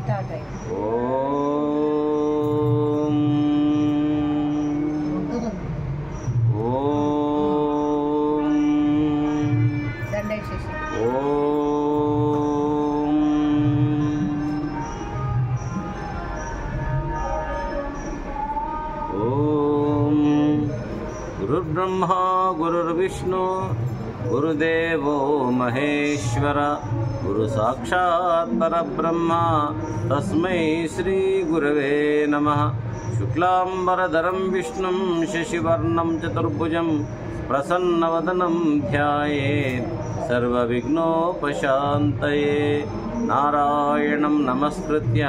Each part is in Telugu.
స్టార్ట్ అయ్యింది. ఓం ఓం దండేసేసి ఓం ఓం గురుర్బ్రహ్మా గురుర్విష్ణు గురుదేవో మహేశ్వర గురు సాక్షాత్ పరబ్రహ్మ తస్మై శ్రీ గురవే నమః. శుక్లాంబరధరం విష్ణుం శశివర్ణం చతుర్భుజం ప్రసన్నవదనం ధ్యాయేత్ సర్వవిఘ్నోపశాంతయే. నారాయణం నమస్కృత్య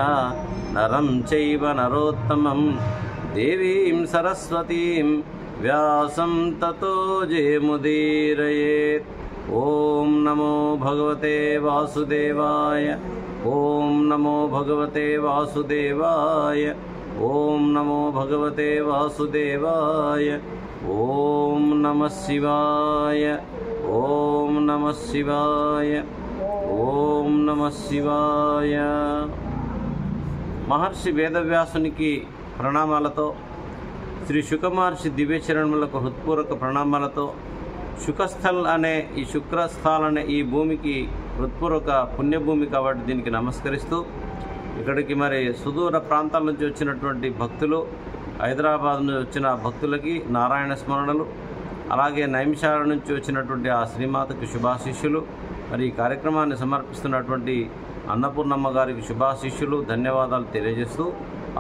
నరం చైవ నరోత్తమం దేవీం సరస్వతీం వ్యాసం తతో జయముదీరయేత్. ఓం నమో భగవతే వాసుదేవాయ. ఓం నమో భగవతే వాసుదేవాయ. ఓం నమో భగవతే వాసుదేవాయ. ఓం నమః శివాయ. ఓం నమః శివాయ. ఓం నమః శివాయ. మహర్షి వేదవ్యాసునికి ప్రణామాలతో, శ్రీ శుకమహర్షి దివ్యచరణములకు హృత్పూర్వక ప్రణామాలతో, శుకస్థల్ అనే ఈ శుక్రస్థల్ అనే ఈ భూమికి హృత్పూర్వక పుణ్యభూమి కాబట్టి దీనికి నమస్కరిస్తూ, ఇక్కడికి మరి సుదూర ప్రాంతాల నుంచి వచ్చినటువంటి భక్తులు, హైదరాబాద్ నుంచి వచ్చిన భక్తులకి నారాయణ స్మరణలు, అలాగే నైమిషాల నుంచి వచ్చినటువంటి ఆ శ్రీమాతకి శుభాశిష్యులు, మరి ఈ కార్యక్రమాన్ని సమర్పిస్తున్నటువంటి అన్నపూర్ణమ్మ గారికి శుభాశిష్యులు, ధన్యవాదాలు తెలియజేస్తూ,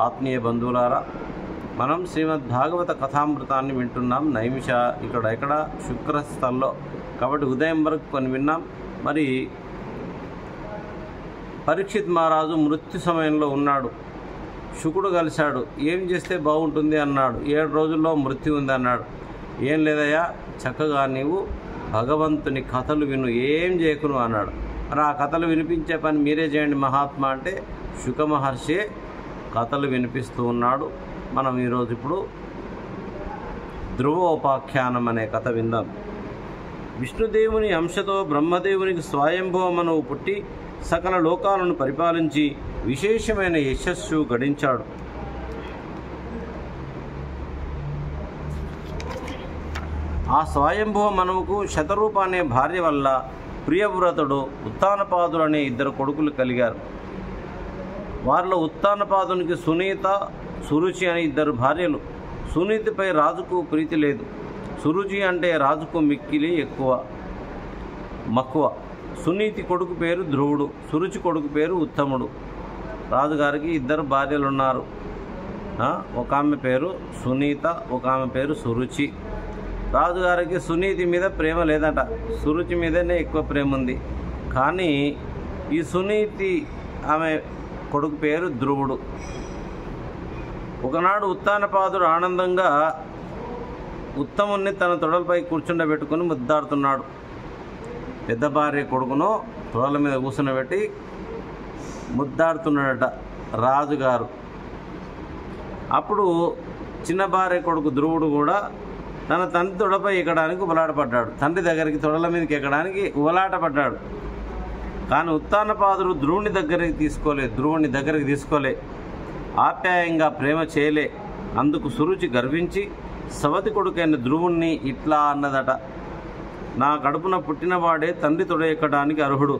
ఆత్మీయ బంధువులారా, మనం శ్రీమద్ భాగవత కథామృతాన్ని వింటున్నాం. నైమిష ఇక్కడ శుక్రస్థల్లో కాబట్టి ఉదయం వరకు కొన్ని విన్నాం. మరి పరీక్షిత్ మహారాజు మృత్యు సమయంలో ఉన్నాడు. శుకుడు కలిశాడు. ఏం చేస్తే బాగుంటుంది అన్నాడు. 7 రోజుల్లో మృత్యు ఉంది అన్నాడు. ఏం లేదయ్యా, చక్కగా నీవు భగవంతుని కథలు విను, ఏం చేయకును అన్నాడు. మరి ఆ కథలు వినిపించే పని మీరే చేయండి మహాత్మా అంటే శుక మహర్షి కథలు వినిపిస్తూ ఉన్నాడు. మనం ఈరోజు ఇప్పుడు ధ్రువోపాఖ్యానం అనే కథ విందాం. విష్ణుదేవుని అంశతో బ్రహ్మదేవునికి స్వయంభవమనువు పుట్టి సకల లోకాలను పరిపాలించి విశేషమైన యశస్సు గడించాడు. ఆ స్వయంభవ మనువుకు శతరూప అనే భార్య వల్ల ప్రియవ్రతుడు ఉత్తానపాదులు అనే 2 కొడుకులు కలిగారు. వారిలో ఉత్తానపాదునికి సునీత, సురుచి అనే 2 భార్యలు. సునీతిపై రాజుకు ప్రీతి లేదు. సురుచి అంటే రాజుకు మిక్కిలి మక్కువ. సునీతి కొడుకు పేరు ధ్రువుడు, సురుచి కొడుకు పేరు ఉత్తముడు. రాజుగారికి 2 భార్యలు ఉన్నారు. ఒక ఆమె పేరు సునీత, ఒక ఆమె పేరు సురుచి. రాజుగారికి సునీతి మీద ప్రేమ లేదట, సురుచి మీదనే ఎక్కువ ప్రేమ ఉంది. కానీ ఈ సునీతి ఆమె కొడుకు పేరు ధ్రువుడు. ఒకనాడు ఉత్తానపాదుడు ఆనందంగా ఉత్తముణ్ణి తన తొడలపై కూర్చుండబెట్టుకుని ముద్దాడుతున్నాడు. పెద్ద భార్య కొడుకును తొడల మీద కూర్చుండబెట్టి ముద్దాడుతున్నాడట రాజుగారు. అప్పుడు చిన్న భార్య కొడుకు ధ్రువుడు కూడా తన తండ్రి తొడపై ఎక్కడానికి ఉబలాటపడ్డాడు. తండ్రి దగ్గరికి తొడల మీదకి ఎక్కడానికి ఉబలాటపడ్డాడు. కానీ ఉత్తానపాదుడు ధ్రువుని దగ్గరికి తీసుకోలే, ఆప్యాయంగా ప్రేమ చేయలే. అందుకు సురుచి గర్వించి సవతి కొడుకైన ధ్రువుణ్ణి ఇట్లా అన్నదట, నా కడుపున పుట్టినవాడే తండ్రి తొడ ఎక్కడానికి అర్హుడు.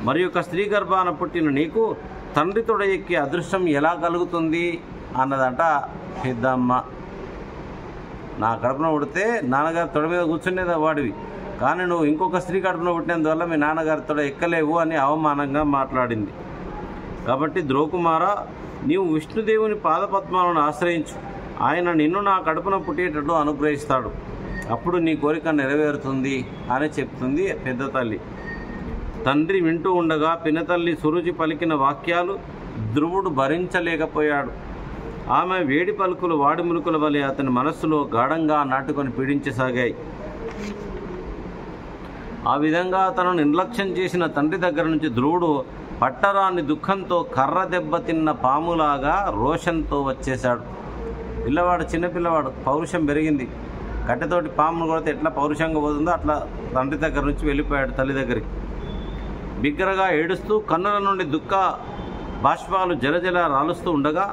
మరి యొక్క స్త్రీ గర్భాన పుట్టిన నీకు తండ్రి తొడ ఎక్కే అదృష్టం ఎలా కలుగుతుంది అన్నదట పెద్దమ్మ. నా కడుపున పుడితే నాన్నగారి తొడ మీద కూర్చునేది వాడివి, కానీ నువ్వు ఇంకొక స్త్రీ కడుపున పుట్టినందువల్ల మీ నాన్నగారి తొడ ఎక్కలేవు అని అవమానంగా మాట్లాడింది. కాబట్టి ధ్రువకుమార, నీవు విష్ణుదేవుని పాదపద్మాలను ఆశ్రయించు, ఆయన నిన్ను నా కడుపున పుట్టేటట్టు అనుగ్రహిస్తాడు, అప్పుడు నీ కోరిక నెరవేరుతుంది అని చెప్తుంది పెద్ద తల్లి. తండ్రి వింటూ ఉండగా పినతల్లి సురుచి పలికిన వాక్యాలు ధ్రువుడు భరించలేకపోయాడు. ఆమె వేడి పలుకులు వాడిములుకుల వలె అతని మనస్సులో గాఢంగా నాటుకొని పీడించసాగాయి. ఆ విధంగా తనను నిర్లక్ష్యం చేసిన తండ్రి దగ్గర నుంచి ధ్రువుడు పట్టరాని దుఃఖంతో కర్ర దెబ్బతిన్న పాములాగా రోషంతో వచ్చేశాడు. చిన్నపిల్లవాడు పౌరుషం పెరిగింది. కట్టెతోటి పామును కొడితే ఎట్లా పౌరుషంగా పోతుందో అట్లా తండ్రి దగ్గర నుంచి వెళ్ళిపోయాడు తల్లి దగ్గరికి. బిగ్గరగా ఏడుస్తూ కన్నుల నుండి దుఃఖ బాష్పాలు జలజల రాలుస్తూ ఉండగా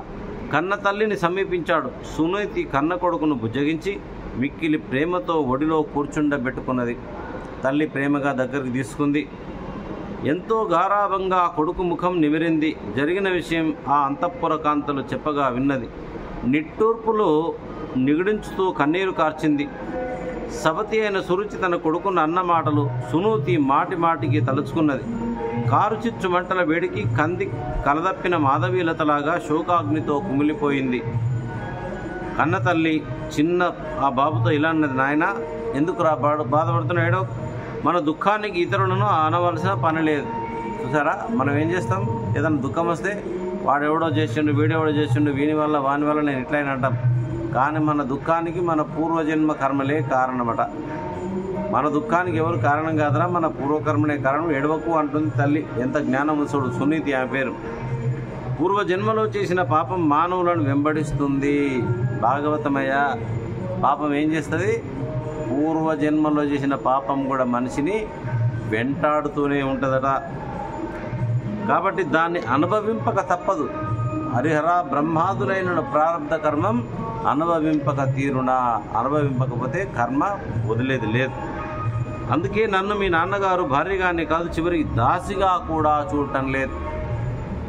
కన్న తల్లిని సమీపించాడు. సునీతి కన్న కొడుకును బుజ్జగించి మిక్కిలి ప్రేమతో ఒడిలో కూర్చుండబెట్టుకున్నది. తల్లి ప్రేమగా దగ్గరికి తీసుకుంది. ఎంతో గారాభంగా కొడుకు ముఖం నిమిరింది. జరిగిన విషయం ఆ అంతఃపుర కాంతలు చెప్పగా విన్నది. నిట్టూర్పులు నిగిడించుతూ కన్నీరు కార్చింది. సవతి అయిన సురుచి తన కొడుకున్న అన్న మాటలు సునూతి మాటి మాటికి తలుచుకున్నది. కారు చిచ్చు మంటల వేడికి కంది కలదప్పిన మాధవీలతలాగా శోకాగ్నితో కుమిలిపోయింది. కన్న తల్లి చిన్న ఆ బాబుతో ఇలా అన్నది, నాయన ఎందుకు బాధపడుతున్నాడో, మన దుఃఖానికి ఇతరులను అనవలసిన పని లేదు. చూసారా, మనం ఏం చేస్తాం, ఏదైనా దుఃఖం వస్తే వాడెవడో చేసిండు, వీడెవడో చేసిండు, వాని వల్ల నేను ఇట్లయినా అంటాం. కానీ మన దుఃఖానికి మన పూర్వజన్మ కర్మలే కారణమట. మన దుఃఖానికి ఎవరు కారణం కాదరా, మన పూర్వకర్మనే కారణం. ఎడవకు అంటుంది తల్లి. ఎంత జ్ఞానముసుడు సునీతి ఆ పేరు. పూర్వజన్మలో చేసిన పాపం మానవులను వెంబడిస్తుంది. భాగవతమయ్య, పాపం ఏం చేస్తుంది? పూర్వజన్మలో చేసిన పాపం కూడా మనిషిని వెంటాడుతూనే ఉంటుందట. కాబట్టి దాన్ని అనుభవింపక తప్పదు. హరిహర బ్రహ్మాదులైన ప్రారంధ కర్మం అనుభవింపక తీరునా, అనుభవింపకపోతే కర్మ వదిలేది లేదు. అందుకే నన్ను మీ నాన్నగారు భార్యగానే కాదు, చివరికి దాసిగా కూడా చూడటం లేదు.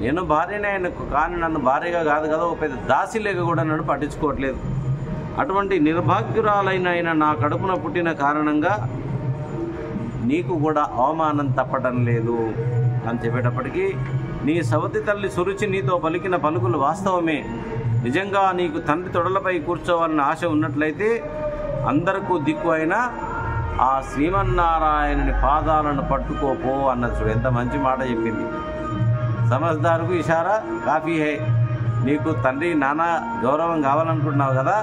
నేను భార్యనే ఆయనకు, కానీ నన్ను భార్యగా కాదు కదా, ఒక పెద్ద దాసి లేక కూడా నన్ను పట్టించుకోవట్లేదు. అటువంటి నిర్భాగ్యురాలైన నా కడుపున పుట్టిన కారణంగా నీకు కూడా అవమానం తప్పటం లేదు అని చెప్పేటప్పటికీ, నీ సవతి తల్లి సురుచి నీతో పలికిన పలుకులు వాస్తవమే. నిజంగా నీకు తండ్రి తొడలపై కూర్చోవాలని ఆశ ఉన్నట్లయితే అందరికీ దిక్కు అయినా ఆ శ్రీమన్నారాయణుని పాదాలను పట్టుకోపో అన్నది. చూడు ఎంత మంచి మాట చెప్పింది. సమజ్దారుకు ఇషారా కాఫీ హే. నీకు తండ్రి నాన్న గౌరవం కావాలనుకుంటున్నావు కదా,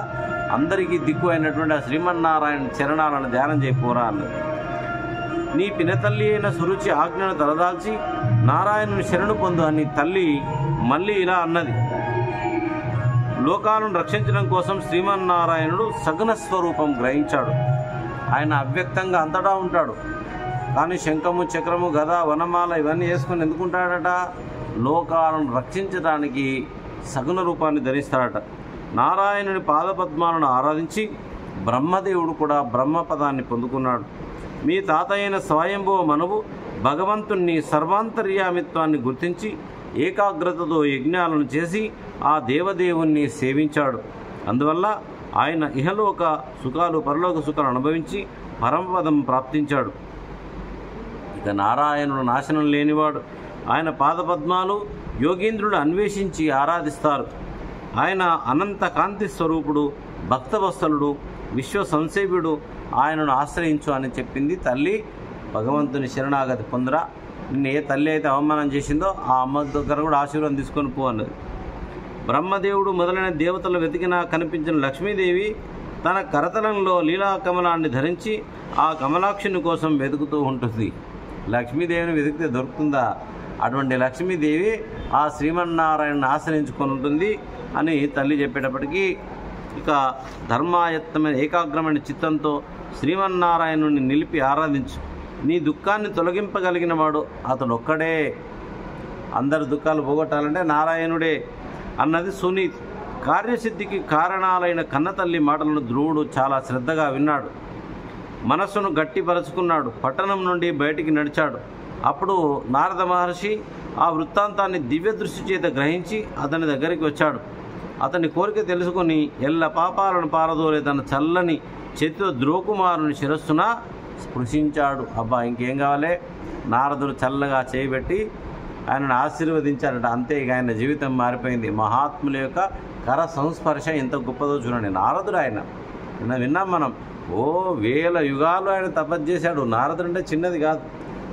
అందరికీ దిక్కు అయినటువంటి ఆ శ్రీమన్నారాయణ చరణాలను ధ్యానం చేయపోరా అన్నది. నీ పినతల్లి అయిన సురుచి ఆజ్ఞను తలదాల్చి నారాయణుని శరణు పొందు అని తల్లి మళ్ళీ ఇలా అన్నది. లోకాలను రక్షించడం కోసం శ్రీమన్నారాయణుడు సగుణ స్వరూపం గ్రహించాడు. ఆయన అవ్యక్తంగా అంతటా ఉంటాడు. కానీ శంఖము, చక్రము, గద, వనమాల ఇవన్నీ వేసుకుని ఎందుకుంటాడట? లోకాలను రక్షించడానికి సగుణ రూపాన్ని ధరిస్తాడట. నారాయణుని పాదపద్మాలను ఆరాధించి బ్రహ్మదేవుడు కూడా బ్రహ్మపదాన్ని పొందుకున్నాడు. మీ తాత అయిన స్వయంభవ మనువు భగవంతుని సర్వాంతర్యామిత్వాన్ని గుర్తించి ఏకాగ్రతతో యజ్ఞాలను చేసి ఆ దేవదేవుణ్ణి సేవించాడు. అందువల్ల ఆయన ఇహలోక సుఖాలు, పరలోక సుఖాలు అనుభవించి పరమపదం ప్రాప్తించాడు. ఇక నారాయణుడు నాశనం లేనివాడు. ఆయన పాదపద్మాలు యోగీంద్రుడు అన్వేషించి ఆరాధిస్తారు. ఆయన అనంత కాంతి స్వరూపుడు, భక్తవత్సలుడు, విశ్వ సంసేవ్యుడు. ఆయనను ఆశ్రయించు అని చెప్పింది తల్లి. భగవంతుని శరణాగతి పొందరా. నిన్ను ఏ తల్లి అయితే అవమానం చేసిందో ఆ అమ్మ దగ్గర కూడా ఆశీర్వాదం తీసుకొని పో అన్నది. బ్రహ్మదేవుడు మొదలైన దేవతలు వెతికినా కనిపించిన లక్ష్మీదేవి తన కరతలంలో లీలాకమలాన్ని ధరించి ఆ కమలాక్షుని కోసం వెతుకుతూ ఉంటుంది. లక్ష్మీదేవిని వెతికితే దొరుకుతుందా? అటువంటి లక్ష్మీదేవి ఆ శ్రీమన్నారాయణను ఆశ్రయించుకొని ఉంటుంది అని తల్లి చెప్పేటప్పటికీ, ఇక ధర్మాయత్తమైన ఏకాగ్రమైన చిత్తంతో శ్రీమన్నారాయణుని నిలిపి ఆరాధించు. నీ దుఃఖాన్ని తొలగింపగలిగిన వాడు అతడు ఒక్కడే. అందరి దుఃఖాలు పోగొట్టాలంటే నారాయణుడే అన్నది సునీతి. కార్యసిద్ధికి కారణాలైన కన్నతల్లి మాటలను ధ్రువుడు చాలా శ్రద్ధగా విన్నాడు. మనస్సును గట్టిపరుచుకున్నాడు. పట్టణం నుండి బయటికి నడిచాడు. అప్పుడు నారద మహర్షి ఆ వృత్తాంతాన్ని దివ్య దృష్టి చేత గ్రహించి అతని దగ్గరికి వచ్చాడు. అతని కోరిక తెలుసుకొని ఎల్ల పాపాలను పారదోలే తన చల్లని చేతితో ధ్రువకుమారుని శిరస్సున స్పృశించాడు. అబ్బా, ఇంకేం కావాలి? నారదుడు చల్లగా చేయబెట్టి ఆయనను ఆశీర్వదించాడట. అంతే, ఇక ఆయన జీవితం మారిపోయింది. మహాత్ముల యొక్క కర సంస్పర్శ ఎంత గొప్పదో చూడండి. నారదుడు ఆయన విన్నాం మనం. వేల యుగాలు ఆయన తపస్సు చేశాడు. నారదుడు అంటే చిన్నది కాదు.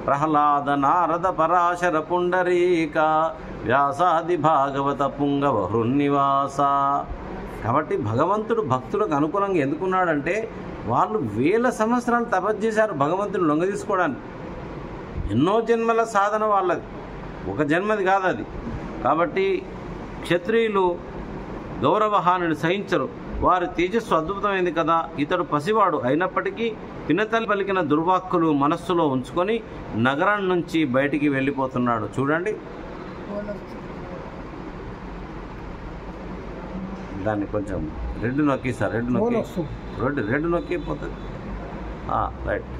ప్రహ్లాద నారద పరాశర పుండరీక వ్యాసాది భాగవత పుంగవ హృన్నివాస. కాబట్టి భగవంతుడు భక్తులకు అనుకూలంగా ఎందుకున్నాడంటే వాళ్ళు వేల సంవత్సరాలు తపస్సు చేశారు భగవంతుని లొంగ తీసుకోవడానికి. ఎన్నో జన్మల సాధన వాళ్ళది, ఒక జన్మది కాదు అది. కాబట్టి క్షత్రియులు గౌరవహానిని సహించరు. వారి తేజస్సు అద్భుతమైంది కదా. ఇతడు పసివాడు అయినప్పటికీ పినతల్లి పలికిన దుర్వాక్కులు మనస్సులో ఉంచుకొని నగరం నుంచి బయటికి వెళ్ళిపోతున్నాడు. చూడండి, దాన్ని కొంచెం రెడ్ నొక్కి సార్, రెడ్ నొక్కి, రెడ్ నొక్కి పోతుంది. రైట్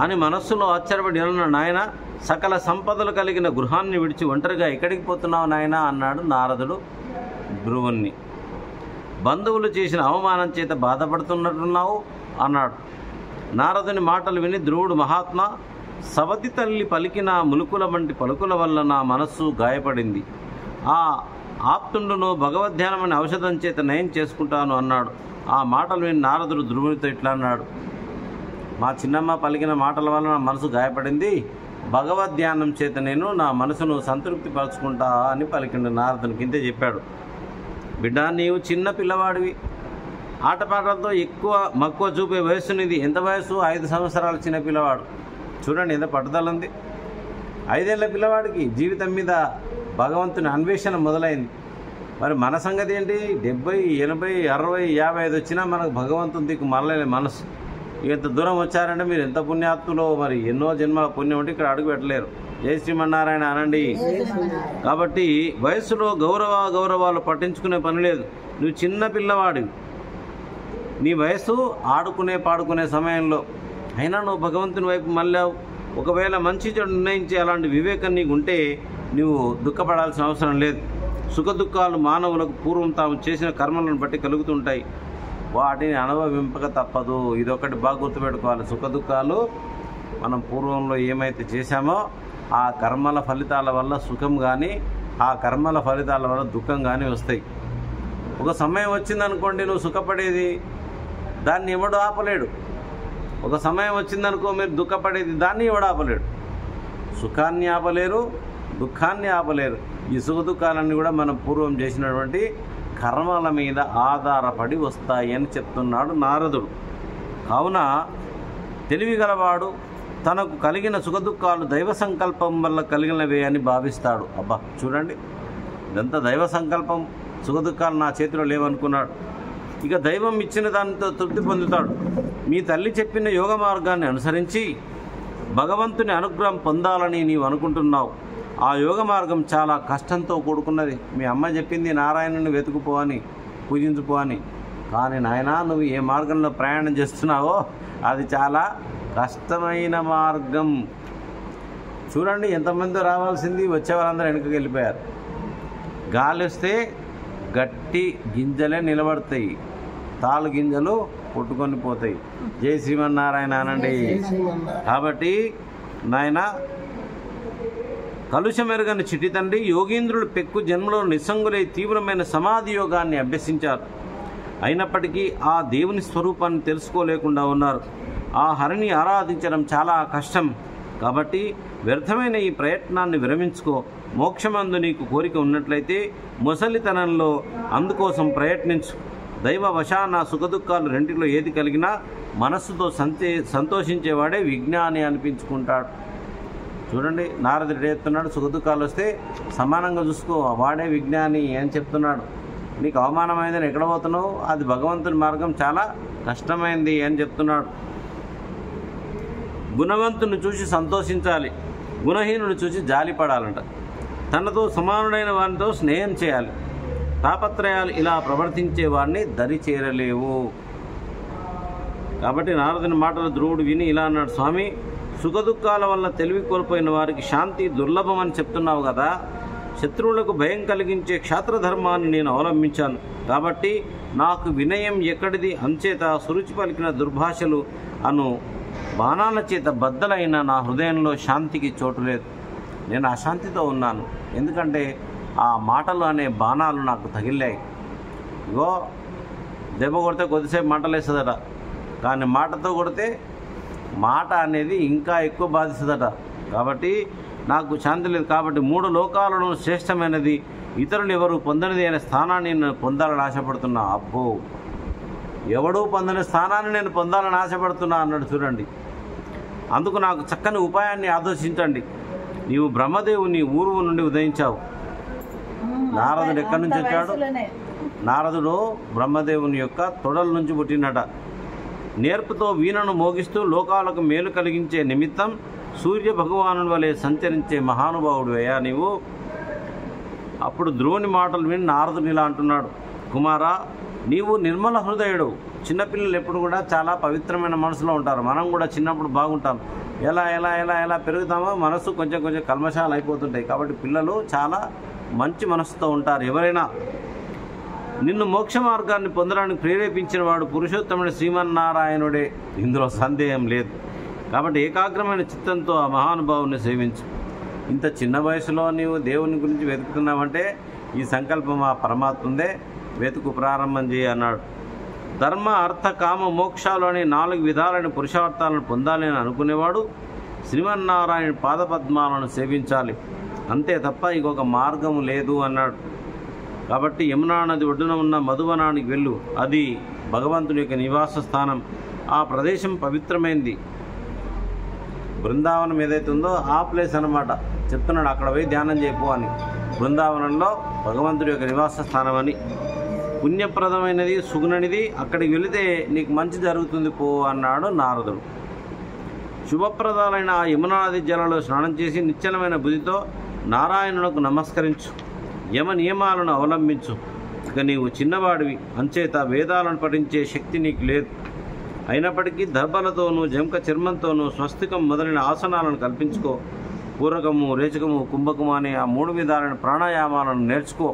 అని మనస్సులో ఆశ్చర్యపడి అన్నాడు, నాయన సకల సంపదలు కలిగిన గృహాన్ని విడిచి ఒంటరిగా ఎక్కడికి పోతున్నావు నాయన అన్నాడు నారదుడు ధ్రువుణ్ణి. బంధువులు చేసిన అవమానం చేత బాధపడుతున్నట్టున్నావు అన్నాడు. నారదుని మాటలు విని ధ్రువుడు, మహాత్మా, సవతి తల్లి పలికిన ములుకుల వంటి పలుకుల వల్ల నా మనస్సు గాయపడింది. ఆ ఆప్తుండును భగవద్ధ్యానమని ఔషధం చేత నయం చేసుకుంటాను అన్నాడు. ఆ మాటలు విని నారదుడు ధ్రువునితో ఇట్లా అన్నాడు, మా చిన్నమ్మ పలికిన మాటల వల్ల నా మనసు గాయపడింది, భగవద్ధ్యానం చేత నేను నా మనసును సంతృప్తి పరచుకుంటా అని పలికిండు. నారదునికి ఇంతే చెప్పాడు. బిడ్డ, నీవు చిన్న పిల్లవాడివి, ఆటపాటలతో ఎక్కువ మక్కువ చూపే వయస్సు నీది. ఎంత వయసు? 5 సంవత్సరాల చిన్న పిల్లవాడు. చూడండి ఎంత పట్టుదల ఉంది. 5 ఏళ్ల పిల్లవాడికి జీవితం మీద భగవంతుని అన్వేషణ మొదలైంది. మరి మన సంగతి ఏంటి? 70, 80, 60, 55 వచ్చినా మనకు భగవంతుని దిక్కు మరలే మనసు. ఇంత దూరం వచ్చారంటే మీరు ఎంత పుణ్యాత్తులో, మరి ఎన్నో జన్మల పుణ్యం ఉంటే ఇక్కడ అడుగు పెట్టలేరు. జై శ్రీమన్నారాయణ అనండి. కాబట్టి వయసులో గౌరవాలు పట్టించుకునే పని లేదు. నువ్వు చిన్న పిల్లవాడివి, నీ వయసు ఆడుకునే పాడుకునే సమయంలో అయినా నువ్వు భగవంతుని వైపు మళ్ళావు. ఒకవేళ మంచి చెడు నిర్ణయించే అలాంటి వివేకం నీకు ఉంటే నువ్వు దుఃఖపడాల్సిన అవసరం లేదు. సుఖదుఖాలు మానవులకు పూర్వం తాము చేసిన కర్మలను బట్టి కలుగుతుంటాయి, వాటిని అనుభవింపక తప్పదు. ఇదొకటి బాగా గుర్తుపెట్టుకోవాలి. సుఖదుఖాలు మనం పూర్వంలో ఏమైతే చేశామో ఆ కర్మల ఫలితాల వల్ల సుఖం కానీ ఆ కర్మల ఫలితాల వల్ల దుఃఖం కానీ వస్తాయి. ఒక సమయం వచ్చిందనుకోండి నువ్వు సుఖపడేది, దాన్ని ఎవడు ఆపలేడు. ఒక సమయం వచ్చిందనుకో మీరు దుఃఖపడేది, దాన్ని ఎవడు ఆపలేడు. సుఖాన్ని ఆపలేరు, దుఃఖాన్ని ఆపలేరు. ఈ సుఖ దుఃఖాలన్నీ కూడా మనం పూర్వం చేసినటువంటి కర్మల మీద ఆధారపడి వస్తాయి అని చెప్తున్నాడు నారదుడు. కావున తెలివిగలవాడు తనకు కలిగిన సుఖదుఖాలు దైవ సంకల్పం వల్ల కలిగినవే అని భావిస్తాడు. అబ్బా చూడండి, ఇదంతా దైవ సంకల్పం, సుఖదుఖాలు నా చేతిలో లేవనుకున్నాడు. ఇక దైవం ఇచ్చిన దానితో తృప్తి పొందుతాడు. మీ తల్లి చెప్పిన యోగ మార్గాన్ని అనుసరించి భగవంతుని అనుగ్రహం పొందాలని నీవు అనుకుంటున్నావు. ఆ యోగ మార్గం చాలా కష్టంతో కూడుకున్నది. మీ అమ్మ చెప్పింది నారాయణుని వెతుకుపో అని, పూజించుపో అని. కానీ నాయనా, నువ్వు ఏ మార్గంలో ప్రయాణం చేస్తున్నావో అది చాలా కష్టమైన మార్గం. చూడండి ఎంతమంది రావాల్సింది, వచ్చే వాళ్ళందరూ వెనుకకి వెళ్ళిపోయారు. గాలి వస్తే గట్టి గింజలే నిలబడతాయి, తాళ్ళు గింజలు కొట్టుకొని పోతాయి. జై శ్రీమన్నారాయణ అనండి. కాబట్టి నాయన, కలుషమెరుగని చిటి తండ్రి యోగీంద్రుడు పెక్కు జన్మలో నిస్సంగులై తీవ్రమైన సమాధి యోగాన్ని అభ్యసించారు. అయినప్పటికీ ఆ దేవుని స్వరూపాన్ని తెలుసుకోలేకుండా ఉన్నారు. ఆ హరిని ఆరాధించడం చాలా కష్టం. కాబట్టి వ్యర్థమైన ఈ ప్రయత్నాన్ని విరమించుకో. మోక్షమందు నీకు కోరిక ఉన్నట్లయితే ముసలితనంలో అందుకోసం ప్రయత్నించు. దైవ వశాన సుఖదుఖాలు రెంటిలో ఏది కలిగినా మనస్సుతో సంతోషించేవాడే విజ్ఞాని అనిపించుకుంటాడు. చూడండి నారదుడు చెప్తున్నాడు, సుఖదుఖాలు వస్తే సమానంగా చూసుకో, వాడే విజ్ఞాని అని చెప్తున్నాడు. నీకు అవమానమైందని ఎక్కడ పోతున్నావు? అది భగవంతుని మార్గం చాలా కష్టమైంది అని చెప్తున్నాడు. గుణవంతుని చూసి సంతోషించాలి, గుణహీనుని చూసి జాలిపడాలంట. తనతో సమానుడైన వారితో స్నేహం చేయాలి. తాపత్రయాలు ఇలా ప్రవర్తించే వారిని దరి చేరలేవు. కాబట్టి నారదుని మాటలు ధ్రువుడు విని ఇలా అన్నాడు, స్వామి, సుఖదుఖాల వల్ల తెలివి కోల్పోయిన వారికి శాంతి దుర్లభం అని చెప్తున్నావు కదా. శత్రువులకు భయం కలిగించే క్షాత్రధర్మాన్ని నేను అవలంబించాను. కాబట్టి నాకు వినయం ఎక్కడిది, అంచేత సురుచి పలికిన దుర్భాషలు అను బాణాల చేత బద్దలైన నా హృదయంలో శాంతికి చోటు లేదు. నేను అశాంతితో ఉన్నాను, ఎందుకంటే ఆ మాటలు అనే బాణాలు నాకు తగిలాయి. ఇగో దెబ్బ కొడితే కొద్దిసేపు మంటలేస్తుందట, కానీ మాటతో కొడితే మాట అనేది ఇంకా ఎక్కువ బాధిస్తుందట. కాబట్టి నాకు శాంతి లేదు. కాబట్టి 3 లోకాలను శ్రేష్టమైనది, ఇతరులు ఎవరు పొందనిది అనే స్థానాన్ని నేను పొందాలని ఆశపడుతున్నా. అబ్బో, ఎవడూ పొందని స్థానాన్ని నేను పొందాలని ఆశపడుతున్నా అన్నాడు. చూడండి, అందుకు నాకు చక్కని ఉపాయాన్ని ఆలోచించండి. నీవు బ్రహ్మదేవుని ఊరు నుండి ఉదయించావు. నారదుడు ఎక్కడి నుంచి వచ్చాడు? నారదుడు బ్రహ్మదేవుని యొక్క తొడల నుంచి పుట్టినట. నేర్పుతో వీణను మోగిస్తూ లోకాలకు మేలు కలిగించే నిమిత్తం సూర్య భగవాను వలె సంచరించే మహానుభావుడు అయ్యా నీవు. అప్పుడు ధ్రువుని మాటలు విని నారదుని ఇలా అంటున్నాడు, కుమారా, నీవు నిర్మల హృదయుడు. చిన్నపిల్లలు ఎప్పుడు కూడా చాలా పవిత్రమైన మనసులో ఉంటారు. మనం కూడా చిన్నప్పుడు బాగుంటాం. ఎలా ఎలా ఎలా ఎలా పెరుగుతామో మనసు కొంచెం కొంచెం కల్మషాలు అయిపోతుంటాయి. కాబట్టి పిల్లలు చాలా మంచి మనసుతో ఉంటారు. ఎవరైనా నిన్ను మోక్ష మార్గాన్ని పొందడానికి ప్రేరేపించిన వాడు పురుషోత్తముడి శ్రీమన్నారాయణుడే, ఇందులో సందేహం లేదు. కాబట్టి ఏకాగ్రమైన చిత్తంతో ఆ మహానుభావుని సేవించు. ఇంత చిన్న వయసులో నీవు దేవుని గురించి వెతుకుతున్నావంటే ఈ సంకల్పం ఆ పరమాత్ముందే. వెతుకు, ప్రారంభం చేయి అన్నాడు. ధర్మ, అర్థ, కామ, మోక్షాలు అనే 4 విధాలైన పురుషార్థాలను పొందాలి అని అనుకునేవాడు శ్రీమన్నారాయణ పాదపద్మాలను సేవించాలి. అంతే తప్ప ఇంకొక మార్గము లేదు అన్నాడు. కాబట్టి యమునా నది ఒడ్డున ఉన్న మధువనానికి వెళ్ళు. అది భగవంతుని యొక్క నివాస స్థానం. ఆ ప్రదేశం పవిత్రమైంది. బృందావనం ఏదైతే ఉందో ఆ ప్లేస్ అన్నమాట. చెప్తున్నాడు, అక్కడ పోయి ధ్యానం చేయపో అని. బృందావనంలో భగవంతుడి యొక్క నివాస స్థానం అని. పుణ్యప్రదమైనది, సుగుణనిది, అక్కడికి వెళితే నీకు మంచి జరుగుతుంది పో అన్నాడు నారదుడు. శుభప్రదాలైన ఆ యమునా నది జలంలో స్నానం చేసి నిశ్చలమైన బుద్ధితో నారాయణులకు నమస్కరించు. యమ నియమాలను అవలంబించు. ఇక నీవు చిన్నవాడివి, అంచేత వేదాలను పఠించే శక్తి నీకు లేదు. అయినప్పటికీ దర్భలతోనూ జంక చర్మంతోనూ స్వస్తికం మొదలైన ఆసనాలను కల్పించుకో. పూరకము, రేచకము, కుంభకము అనే ఆ 3 విధాలైన ప్రాణాయామాలను నేర్చుకో.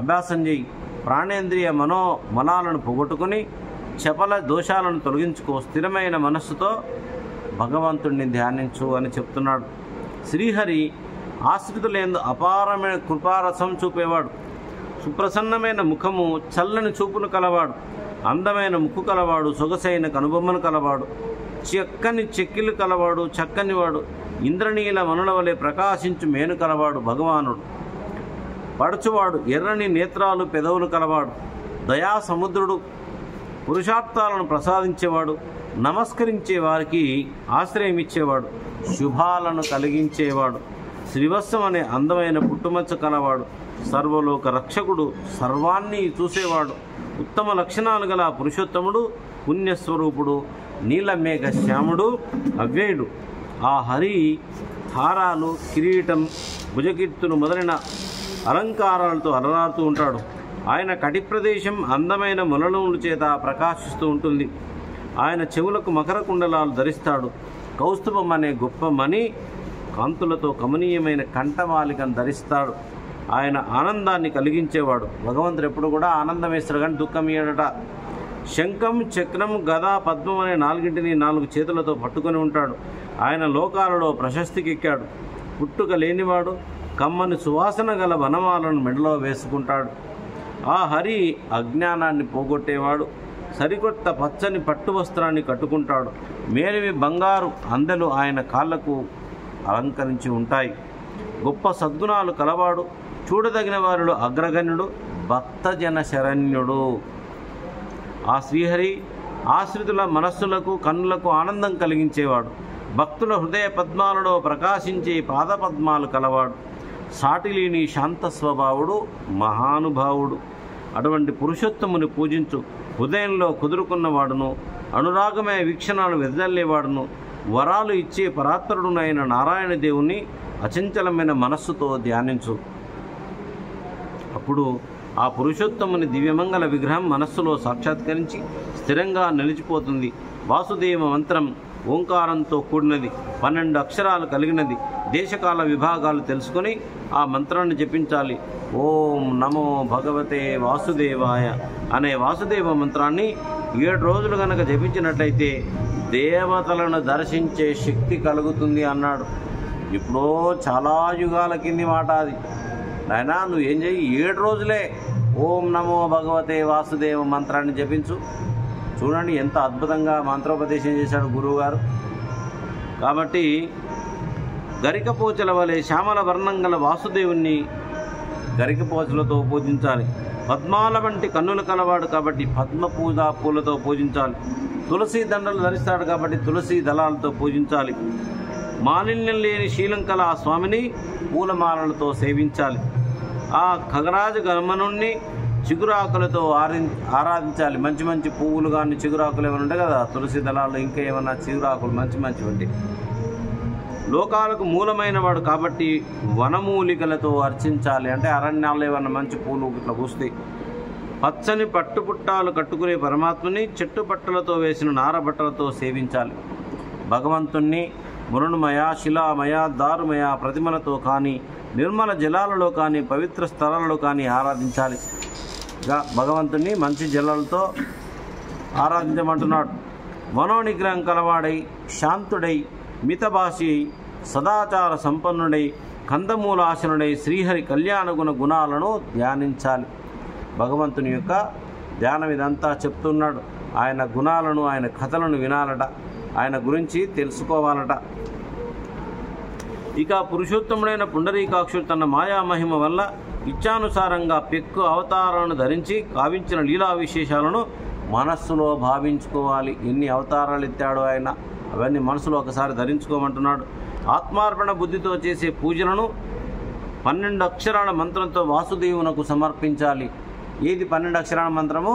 అభ్యాసం చేయి. ప్రాణేంద్రియ మనోమలాలను పోగొట్టుకుని చపల దోషాలను తొలగించుకో. స్థిరమైన మనస్సుతో భగవంతుడిని ధ్యానించు అని చెప్తున్నాడు. శ్రీహరి ఆశ్రితులేందు అపారమైన కృపారసం చూపేవాడు. సుప్రసన్నమైన ముఖము, చల్లని చూపులు కలవాడు. అందమైన ముక్కు కలవాడు. సొగసైన కనుబొమ్మను కలవాడు. చక్కని చెక్కిలు కలవాడు. చక్కనివాడు. ఇంద్రనీల మనుల వలె ప్రకాశించు మేను కలవాడు భగవానుడు. పడుచువాడు. ఎర్రని నేత్రాలు, పెదవులు కలవాడు. దయా సముద్రుడు. పురుషార్థాలను ప్రసాదించేవాడు. నమస్కరించే వారికి ఆశ్రయం ఇచ్చేవాడు. శుభాలను కలిగించేవాడు. శ్రీవత్సం అనే అందమైన పుట్టుమచ్చ కలవాడు. సర్వలోక రక్షకుడు. సర్వాన్ని చూసేవాడు. ఉత్తమ లక్షణాలు గల పురుషోత్తముడు. పుణ్యస్వరూపుడు. నీలమేఘ శ్యాముడు. అవ్యయుడు. ఆ హరి హారాలు, కిరీటం, భుజకీర్తులు మొదలైన అలంకారాలతో అలరాడుతూ ఉంటాడు. ఆయన కటి ప్రదేశం అందమైన ములనూలు చేత ప్రకాశిస్తూ ఉంటుంది. ఆయన చెవులకు మకర కుండలాలు ధరిస్తాడు. కౌస్తుభం అనే గొప్ప మణి కాంతులతో కమనీయమైన కంఠమాలికను ధరిస్తాడు. ఆయన ఆనందాన్ని కలిగించేవాడు. భగవంతుడు ఎప్పుడు కూడా ఆనందం వేస్తాడు కానీ దుఃఖం ఇయ్యడట. శంఖం, చక్రం, గద, పద్మం అనే 4 4 చేతులతో పట్టుకొని ఉంటాడు. ఆయన లోకాలలో ప్రశస్తికెక్కాడు. పుట్టుక లేనివాడు. కమ్మని సువాసన గల వనమాలను మెడలో వేసుకుంటాడు. ఆ హరి అజ్ఞానాన్ని పోగొట్టేవాడు. సరికొత్త పచ్చని పట్టు వస్త్రాన్ని కట్టుకుంటాడు. మేలివి బంగారు అందెలు ఆయన కాళ్లకు అలంకరించి ఉంటాయి. గొప్ప సద్గుణాలు కలవాడు. చూడదగిన వారిలో అగ్రగణ్యుడు. భక్తజన శరణ్యుడు. ఆ శ్రీహరి ఆశ్రితుల మనస్సులకు, కన్నులకు ఆనందం కలిగించేవాడు. భక్తుల హృదయ పద్మాలలో ప్రకాశించే పాదపద్మాలు కలవాడు. సాటిలేని శాంత స్వభావుడు, మహానుభావుడు. అటువంటి పురుషోత్తముని పూజించు. హృదయంలో కుదురుకున్నవాడును, అనురాగమయ వీక్షణాలు వెదజల్లేవాడును, వరాలు ఇచ్చే పరాత్పరుడునైన నారాయణ దేవుని అచంచలమైన మనస్సుతో ధ్యానించు. అప్పుడు ఆ పురుషోత్తముని దివ్యమంగళ విగ్రహం మనస్సులో సాక్షాత్కరించి స్థిరంగా నిలిచిపోతుంది. వాసుదేవ మంత్రం ఓంకారంతో కూడినది. 12 అక్షరాలు కలిగినది. దేశకాల విభాగాలు తెలుసుకొని ఆ మంత్రాన్ని జపించాలి. ఓం నమో భగవతే వాసుదేవాయ అనే వాసుదేవ మంత్రాన్ని 7 రోజులు కనుక జపించినట్లయితే దేవతలను దర్శించే శక్తి కలుగుతుంది అన్నాడు. ఇప్పుడో చాలా యుగాల కింది మాట అది. నాయనా నువ్వు ఏం చేయి, 7 రోజులే ఓం నమో భగవతే వాసుదేవ మంత్రాన్ని జపించు. చూడండి ఎంత అద్భుతంగా మంత్రోపదేశం చేశాడు గురువుగారు. కాబట్టి గరికపోచల వలె శ్యామల వర్ణం గల వాసుదేవుణ్ణి గరికపోచలతో పూజించాలి. పద్మాల వంటి కన్నులు కలవాడు కాబట్టి పద్మ పూలతో పూజించాలి. తులసి దండలు ధరిస్తాడు కాబట్టి తులసి దళాలతో పూజించాలి. మాలిన్యం లేని శీలం కల ఆ స్వామిని పూలమాలలతో సేవించాలి. ఆ ఖగరాజ గమనుణ్ణి చిగురాకులతో ఆరాధించాలి. మంచి మంచి పువ్వులు కానీ చిగురాకులు ఏమైనా ఉంటాయి కదా, తులసి దళాలు ఇంకా ఏమన్నా చిగురాకులు మంచి మంచి ఉంటాయి. లోకాలకు మూలమైన వాడు కాబట్టి వనమూలికలతో అర్చించాలి. అంటే అరణ్యాల్లో ఏమన్నా మంచి పూలు ఇట్లా పూస్తాయి. పచ్చని పట్టుపుట్టాలు కట్టుకునే పరమాత్మని చెట్టు పట్టలతో వేసిన నారబట్టలతో సేవించాలి. భగవంతుణ్ణి మృణ్మయ, శిలామయ, దారుమయ ప్రతిమలతో కానీ, నిర్మల జలాలలో కానీ, పవిత్ర స్థలాలలో కానీ ఆరాధించాలి. ఇక భగవంతుణ్ణి మంచి జలాలతో ఆరాధించమంటున్నాడు. మనోనిగ్రహం కలవాడై, శాంతుడై, మితభాషి, సదాచార సంపన్నుడై, కందమూలాశనుడై శ్రీహరి కళ్యాణ గుణాలను ధ్యానించాలి. భగవంతుని యొక్క ధ్యానం ఇదంతా చెప్తున్నాడు. ఆయన గుణాలను, ఆయన కథలను వినాలట, ఆయన గురించి తెలుసుకోవాలట. ఇక పురుషోత్తముడైన పుండరీకాక్షుడు తన మాయామహిమ వల్ల ఇచ్ఛానుసారంగా పెక్కు అవతారాలను ధరించి కావించిన లీలా విశేషాలను మనస్సులో భావించుకోవాలి. ఎన్ని అవతారాలు ఎత్తాడో ఆయన, అవన్నీ మనసులో ఒకసారి ధరించుకోమంటున్నాడు. ఆత్మార్పణ బుద్ధితో చేసే పూజలను 12 అక్షరాల మంత్రంతో వాసుదేవునకు సమర్పించాలి. ఏది 12 అక్షరాల మంత్రము?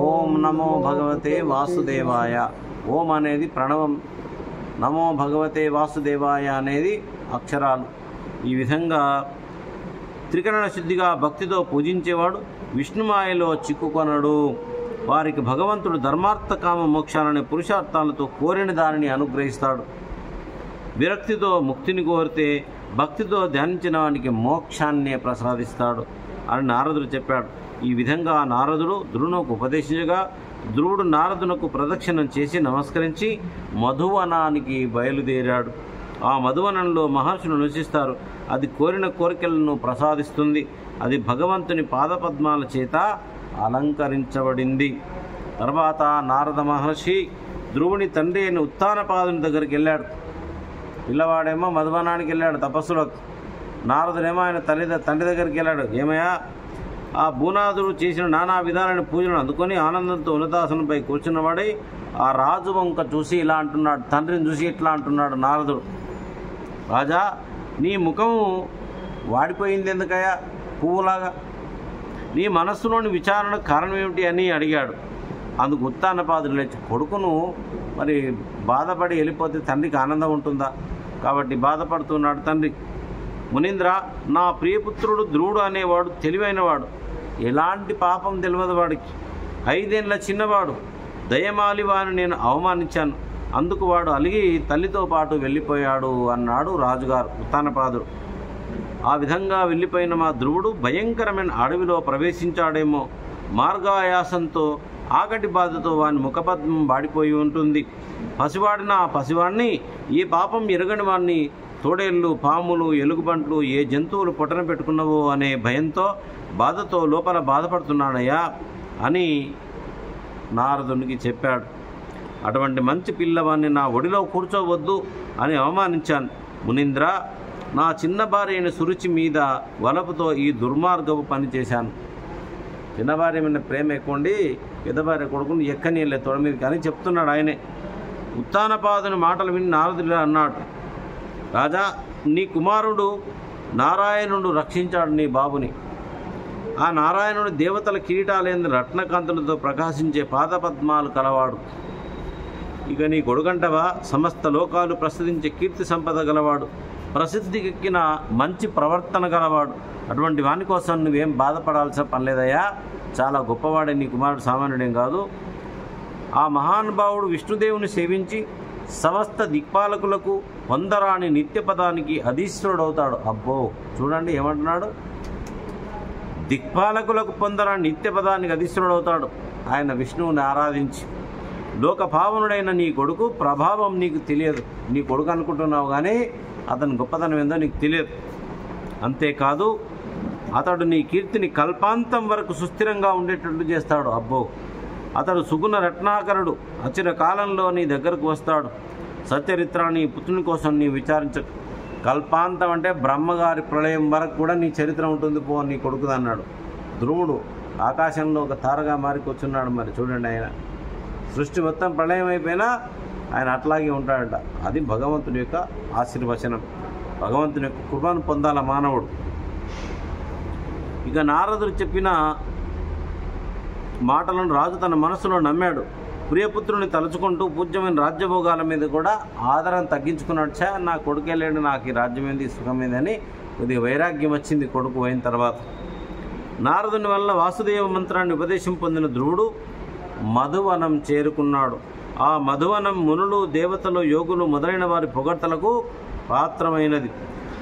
ఓం నమో భగవతే వాసుదేవాయ. ఓం అనేది ప్రణవం, నమో భగవతే వాసుదేవాయ అనేది అక్షరాలు. ఈ విధంగా త్రికరణ శుద్ధిగా భక్తితో పూజించేవాడు విష్ణుమాయలో చిక్కుకొనడు. వారికి భగవంతుడు ధర్మార్థ కామ మోక్షాలనే పురుషార్థాలతో కోరిన దానిని అనుగ్రహిస్తాడు. విరక్తితో ముక్తిని కోరితే భక్తితో ధ్యానించిన వానికి మోక్షాన్నే ప్రసాదిస్తాడు అని నారదుడు చెప్పాడు. ఈ విధంగా నారదుడు ధ్రువునకు ఉపదేశించగా, ధ్రువుడు నారదునకు ప్రదక్షిణం చేసి నమస్కరించి మధువనానికి బయలుదేరాడు. ఆ మధువనంలో మహర్షులు నివసిస్తారు. అది కోరిన కోరికలను ప్రసాదిస్తుంది. అది భగవంతుని పాదపద్మాల చేత అలంకరించబడింది. తర్వాత నారద మహర్షి ధ్రువుని తండ్రి అయిన ఉత్తానపాదుని దగ్గరికి వెళ్ళాడు. పిల్లవాడేమో మధువనానికి వెళ్ళాడు తపస్సులకు. నారదుడేమో ఆయన తండ్రి దగ్గరికి వెళ్ళాడు. ఏమయ్యా, ఆ భూనాథుడు చేసిన నానా విధాలైన పూజలను అందుకొని ఆనందంతో ఉన్నతాసనంపై కూర్చున్నవాడై ఆ రాజు వంక చూసి ఇలా అంటున్నాడు, తండ్రిని చూసి ఇట్లా అంటున్నాడు నారదుడు, రాజా, నీ ముఖము వాడిపోయింది ఎందుకయ్యా పువ్వులాగా? నీ మనస్సులోని విచారణ కారణం ఏమిటి అని అడిగాడు. అందుకు ఉత్తానపాదుడు లేచి, కొడుకును మరి బాధపడి వెళ్ళిపోతే తండ్రికి ఆనందం ఉంటుందా? కాబట్టి బాధపడుతున్నాడు తండ్రి. మునీంద్ర, నా ప్రియపుత్రుడు ధ్రువుడు అనేవాడు తెలివైనవాడు, ఎలాంటి పాపం తెలియదు వాడికి. 5 ఏళ్ల చిన్నవాడు, దయమాలి వారిని నేను అవమానించాను, అందుకు వాడు అలిగి తల్లితో పాటు వెళ్ళిపోయాడు అన్నాడు రాజుగారు ఉత్తానపాదుడు. ఆ విధంగా వెళ్ళిపోయిన మా ధ్రువుడు భయంకరమైన అడవిలో ప్రవేశించాడేమో. మార్గాయాసంతో ఆకటి బాధతో వాని ముఖపద్మం వాడిపోయి ఉంటుంది. పసివాడిన ఆ పసివాడిని, ఏ పాపం ఎరగని వాడిని తోడేళ్ళు, పాములు, ఎలుగుబంట్లు ఏ జంతువులు పొట్టన పెట్టుకున్నవో అనే భయంతో బాధతో లోపల బాధపడుతున్నాడయ్యా అని నారదునికి చెప్పాడు. అటువంటి మంచి పిల్లవాడిని నా ఒడిలో కూర్చోవద్దు అని అవమానించాను. మునీంద్ర, నా చిన్న భార్య అయిన సురుచి మీద వలపుతో ఈ దుర్మార్గపు పని చేశాను. చిన్న భార్య మీద ప్రేమ ఎక్కువండి, పెద్ద భార్య కొడుకుని ఎక్కనీయలే తొడ మీద కానీ చెప్తున్నాడు ఆయనే. ఉత్తానపాదుని మాటలు విని నారదుడు అన్నాడు, రాజా, నీ కుమారుడు నారాయణుడు రక్షించాడు నీ బాబుని. ఆ నారాయణుడు దేవతల కిరీటాలేని రత్నకాంతులతో ప్రకాశించే పాదపద్మాలు కలవాడు. ఇక నీ కొడుకంటవా, సమస్త లోకాలు ప్రసిద్ధించే కీర్తి సంపద గలవాడు, ప్రసిద్ధికెక్కిన మంచి ప్రవర్తన గలవాడు. అటువంటి వాని కోసం నువ్వేం బాధపడాల్సిన పని లేదయ్యా. చాలా గొప్పవాడే నీ కుమారుడు, సామాన్యుడేం కాదు. ఆ మహానుభావుడు విష్ణుదేవుని సేవించి సమస్త దిక్పాలకులకు పొందరాని నిత్యపదానికి అధీశ్వరుడవుతాడు. అబ్బో, చూడండి ఏమంటున్నాడు, దిక్పాలకులకు పొందరాని నిత్యపదానికి అధీశ్వరుడవుతాడు ఆయన విష్ణువుని ఆరాధించి. లోకపావనుడైన నీ కొడుకు ప్రభావం నీకు తెలియదు. నీ కొడుకు అనుకుంటున్నావు కానీ అతని గొప్పతనం ఏందో నీకు తెలియదు. అంతేకాదు, అతడు నీ కీర్తిని కల్పాంతం వరకు సుస్థిరంగా ఉండేటట్లు చేస్తాడు. అబ్బో, అతడు సుగుణ రత్నాకరుడు, అచిర కాలంలో నీ దగ్గరకు వస్తాడు. సచరిత్రాన్ని పుత్రుని కోసం నీ విచారించ. కల్పాంతం అంటే బ్రహ్మగారి ప్రళయం వరకు కూడా నీ చరిత్ర ఉంటుంది పో నీ కొడుకుది అన్నాడు. ధ్రువుడు ఆకాశంలో ఒక తారగా మారి కూర్చున్నాడు. మరి చూడండి, ఆయన సృష్టి మొత్తం ప్రళయం అయిపోయినా ఆయన అట్లాగే ఉంటాడట. అది భగవంతుని యొక్క ఆశీర్వచనం. భగవంతుని యొక్క కృపను పొందాల మానవుడు. ఇక నారదుడు చెప్పిన మాటలను రాజు తన మనసులో నమ్మాడు. ప్రియపుత్రుని తలుచుకుంటూ పూజ్యమైన రాజ్యభోగాల మీద కూడా ఆదరణ తగ్గించుకున్నాడు. నా కొడుకే లేడు, నాకు ఈ రాజ్యం ఏంది, సుఖం ఏందని కొద్దిగా వైరాగ్యం వచ్చింది కొడుకు అయిన తర్వాత. నారదుని వల్ల వాసుదేవ మంత్రాన్ని ఉపదేశం పొందిన ధ్రువుడు మధువనం చేరుకున్నాడు. ఆ మధువనం మునులు, దేవతలు, యోగులు మొదలైన వారి పొగడ్తలకు పాత్రమైనది.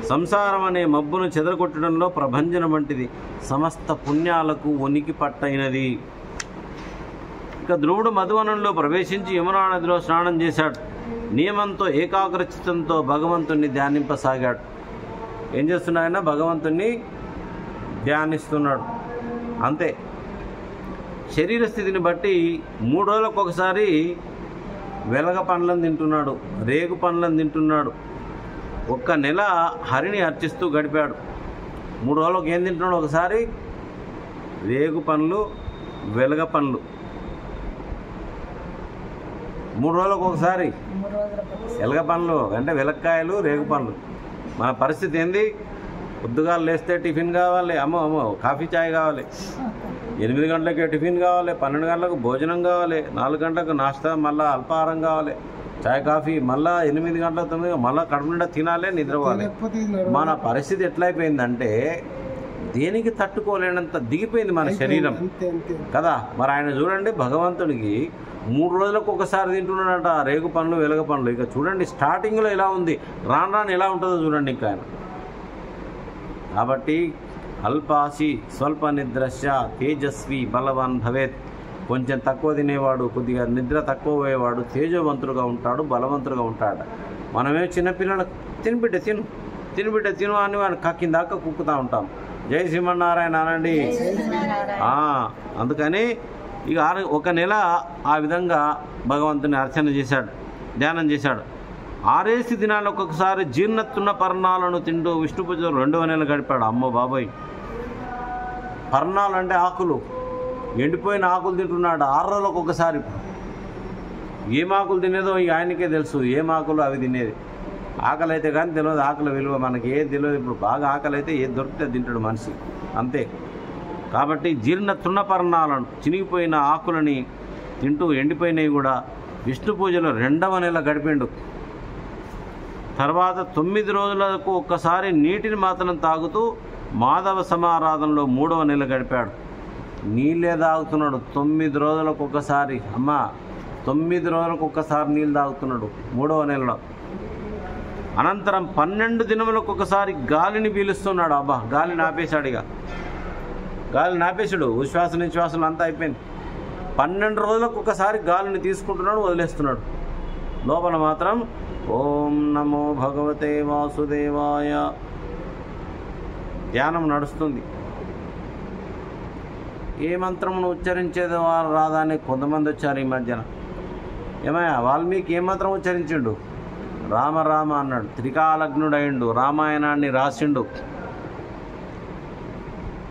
సంసారం అనే మబ్బును చెదరగొట్టడంలో ప్రభంజనం వంటిది. సమస్త పుణ్యాలకు ఉనికి పట్టైనది. ఇక ధ్రువుడు మధువనంలో ప్రవేశించి యమునా నదిలో స్నానం చేశాడు. నియమంతో ఏకాగ్రచిత్తంతో భగవంతుణ్ణి ధ్యానింపసాగాడు. ఏం చేస్తున్నాయన? భగవంతుణ్ణి ధ్యానిస్తున్నాడు. అంతే. శరీర స్థితిని బట్టి 3 రోజులకు ఒకసారి వెలగ పండ్లను తింటున్నాడు, రేగు పండ్లను తింటున్నాడు. 1 నెల హరిని అర్చిస్తూ గడిపాడు. 3 రోజులకు ఏం తింటున్నాడు? ఒకసారి రేగు పండ్లు, వెలగ పండ్లు. 3 రోజులకు ఒకసారి వెలగ పండ్లు అంటే వెలక్కాయలు, రేగు పండ్లు. మన పరిస్థితి ఏంది? పొద్దుగాల లేస్తే టిఫిన్ కావాలి, అమ్మో కాఫీ చాయ్ కావాలి, 8 గంటలకే టిఫిన్ కావాలి, 12 గంటలకు భోజనం కావాలి, 4 గంటలకు నాస్తా, మళ్ళీ అల్పాహారం కావాలి, చాయ్ కాఫీ, మళ్ళీ 8 గంటల 9 మళ్ళీ కడుపు నిండా తినాలి, నిద్రపోవాలి. మన పరిస్థితి ఎట్లయిపోయిందంటే దేనికి తట్టుకోలేనంత దిగిపోయింది మన శరీరం కదా. మరి ఆయన చూడండి, భగవంతుడికి 3 రోజులకు ఒకసారి తింటున్నాడట రేగు పండ్లు, వెలగ పండ్లు. ఇక చూడండి స్టార్టింగ్లో ఎలా ఉంది, రాను ఎలా ఉంటుందో చూడండి ఇంకా ఆయన. కాబట్టి అల్పాసి స్వల్ప నిద్రశ్య తేజస్వి బలవాన్ భవేత్. కొంచెం తక్కువ తినేవాడు, కొద్దిగా నిద్ర తక్కువ పోయేవాడు తేజవంతుడుగా ఉంటాడు, బలవంతుడుగా ఉంటాడు. మనమే చిన్నపిల్లలకు తినిబిడ్డ తిను అని వాడిని కక్కిందాకా కుక్కుతూ ఉంటాం. జై శ్రీమన్నారాయణ అనండి. అందుకని ఇక 1 నెల ఆ విధంగా భగవంతుని అర్చన చేశాడు, ధ్యానం చేశాడు. 6 దినాలకు ఒకసారి జీర్ణతున్న పర్ణాలను తింటూ విష్ణు పూజలో 2వ నెల గడిపాడు. అమ్మో బాబోయ్, పర్ణాలు అంటే ఆకులు, ఎండిపోయిన ఆకులు తింటున్నాడు 6 రోజులకు ఒకసారి. ఏం ఆకులు తినేదో ఇక ఆయనకే తెలుసు, ఏం ఆకులు అవి తినేది. ఆకలి అయితే కానీ తెలియదు, ఆకలి విలువ మనకి ఏది తెలియదు. ఇప్పుడు బాగా ఆకలి అయితే ఏది దొరికితే తింటాడు మనిషి, అంతే. కాబట్టి జీర్ణ తృణపర్ణాలను, చినిగిపోయిన ఆకులని తింటూ ఎండిపోయినవి కూడా విష్ణు పూజలో 2వ నెల గడిపిండు. తర్వాత 9 రోజులకు ఒక్కసారి నీటిని మాత్రం తాగుతూ మాధవ సమారాధనలో 3వ నెల గడిపాడు. నీళ్ళే తాగుతున్నాడు 9 రోజులకు ఒకసారి. 9 రోజులకు ఒక్కసారి నీళ్ళు తాగుతున్నాడు 3వ నెలలో. అనంతరం 12 దినములకు ఒకసారి గాలిని పీలుస్తున్నాడు. గాలిని ఆపేశాడు. ఇక గాలిని ఆపేశాడు, ఉచ్ఛ్వాస నిశ్వాసలు అంతా అయిపోయింది. 12 రోజులకు ఒకసారి గాలిని తీసుకుంటున్నాడు, వదిలేస్తున్నాడు. లోపల మాత్రం ఓం నమో భగవతే వాసుదేవాయ ధ్యానం నడుస్తుంది. ఏ మంత్రమును ఉచ్చరించేది వారు రాదా అని కొంతమంది వచ్చారు ఈ మధ్యన. ఏమయ్యా, వాల్మీకి ఏ మంత్రం ఉచ్చరించిండు? రామ రామ అన్నాడు, త్రికాలగ్నుడైండు, రామాయణాన్ని రాసిండు.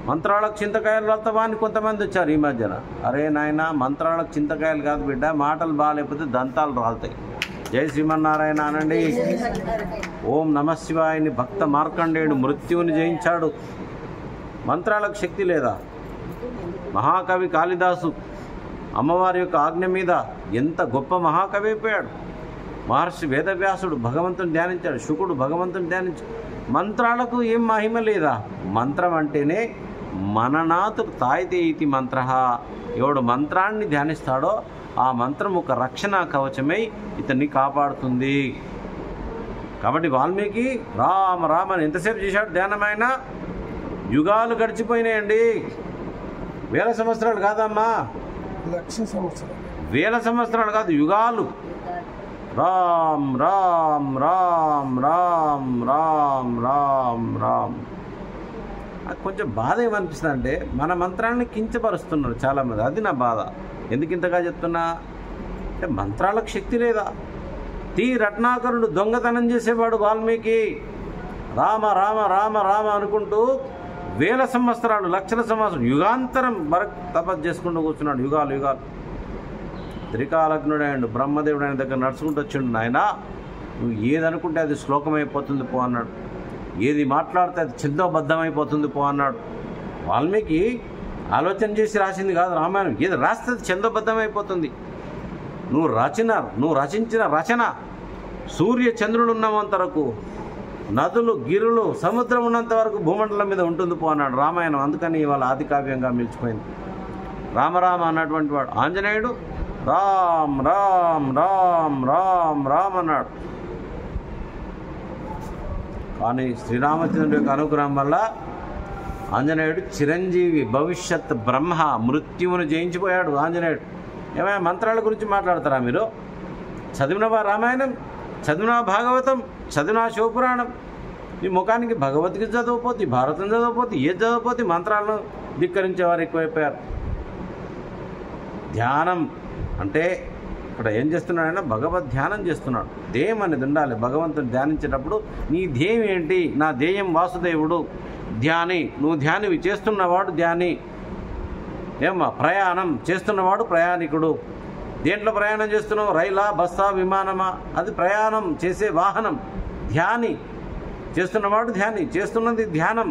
మంత్రాలకు చింతకాయలు రాస్తావా అని కొంతమంది వచ్చారు ఈ మధ్యన. అరే నాయన, మంత్రాలకు చింతకాయలు కాదు బిడ్డ, మాటలు బాగాలేకపోతే దంతాలు రాలుతాయి. జై శ్రీమన్నారాయణ అనండి. ఓం నమశివాయని భక్త మార్కండేయుడు మృత్యువుని జయించాడు. మంత్రాలకు శక్తి లేదా? మహాకవి కాళిదాసు అమ్మవారి యొక్క ఆజ్ఞ మీద ఎంత గొప్ప మహాకవి అయిపోయాడు. మహర్షి వేదవ్యాసుడు భగవంతుని ధ్యానించాడు, శుకుడు భగవంతుని ధ్యానించాడు. మంత్రాలకు ఏం మహిమ లేదా? మంత్రం అంటేనే మననాతు తాయితే ఇతి మంత్ర. ఎవడు మంత్రాన్ని ధ్యానిస్తాడో ఆ మంత్రం ఒక రక్షణ కవచమై ఇతన్ని కాపాడుతుంది. కాబట్టి వాల్మీకి రామ రామ అని ఎంతసేపు చేశాడు ధ్యానం? ఆయన యుగాలు గడిచిపోయినాయండి, 1000 సంవత్సరాలు కాదమ్మా, 1,00,000 సంవత్సరాలు, 1000 సంవత్సరాలు కాదు, యుగాలు. రామ్ రామ్ రామ్ రామ్ రామ్ రామ్ రామ్. అది కొంచెం బాధ ఏమనిపిస్తుంది అంటే మన మంత్రాన్ని కించపరుస్తున్నారు చాలామంది. అది నా బాధ. ఎందుకు ఇంతగా చెప్తున్నా అంటే మంత్రాలకు శక్తి లేదా? రత్నాకరుడు దొంగతనం చేసేవాడు వాల్మీకి. రామ రామ రామ రామ అనుకుంటూ 1000 సంవత్సరాలు, 1,00,000 సంవత్సరాలు, యుగాంతరం వరకు తపస్సు చేసుకుంటూ కూర్చున్నాడు. యుగాలు యుగాలు. త్రికాలగ్నుడైండు, బ్రహ్మదేవుడు ఆయన దగ్గర నడుచుకుంటూ వచ్చిండు. నాయన, నువ్వు ఏదనుకుంటే అది శ్లోకమైపోతుంది పో అన్నాడు. ఏది మాట్లాడితే అది ఛందోబద్ధమైపోతుంది పో అన్నాడు. వాల్మీకి ఆలోచన చేసి రాసింది కాదు రామాయణం. ఏది రాస్తే అది ఛందోబద్ధమైపోతుంది. నువ్వు రచించిన రచన సూర్య చంద్రులు ఉన్నంత వరకు, నదులు గిరులు సముద్రం ఉన్నంత వరకు భూమండలం మీద ఉంటుంది పో అన్నాడు రామాయణం. అందుకని ఇవాళ ఆది కావ్యంగా నిలిచిపోయింది. రామరామ అన్నటువంటి వాడు ఆంజనేయుడు రామ్ రామ్ రామ్ రామ్ రామ్ అన్నాడు. కానీ శ్రీరామచంద్రుడి యొక్క అనుగ్రహం వల్ల ఆంజనేయుడు చిరంజీవి, భవిష్యత్ బ్రహ్మ, మృత్యువును జయించిపోయాడు ఆంజనేయుడు. ఏమైనా మంత్రాల గురించి మాట్లాడతారా మీరు? చదివినవా రామాయణం, చదివినా భాగవతం, చదివినా శివపురాణం? ఈ ముఖానికి భగవద్గీత చదవపోతే, భారతం చదవపోతే, ఏది చదవపోతే మంత్రాలను ధిక్కరించేవారు ఎక్కువైపోయారు. ధ్యానం అంటే ఇక్కడ ఏం చేస్తున్నాడైనా భగవద్ ధ్యానం చేస్తున్నాడు. ధ్యేయం అనేది ఉండాలి. భగవంతుని ధ్యానించేటప్పుడు నీ ధ్యేయం ఏంటి? నా ధ్యేయం వాసుదేవుడు, ధ్యాని. నువ్వు ధ్యానివి, చేస్తున్నవాడు ధ్యాని. ఏమ్మా ప్రయాణం చేస్తున్నవాడు ప్రయాణికుడు. దేంట్లో ప్రయాణం చేస్తున్నావు? రైలా, బస్సా, విమానమా? అది ప్రయాణం చేసే వాహనం. ధ్యాని చేస్తున్నవాడు ధ్యాని, చేస్తున్నది ధ్యానం.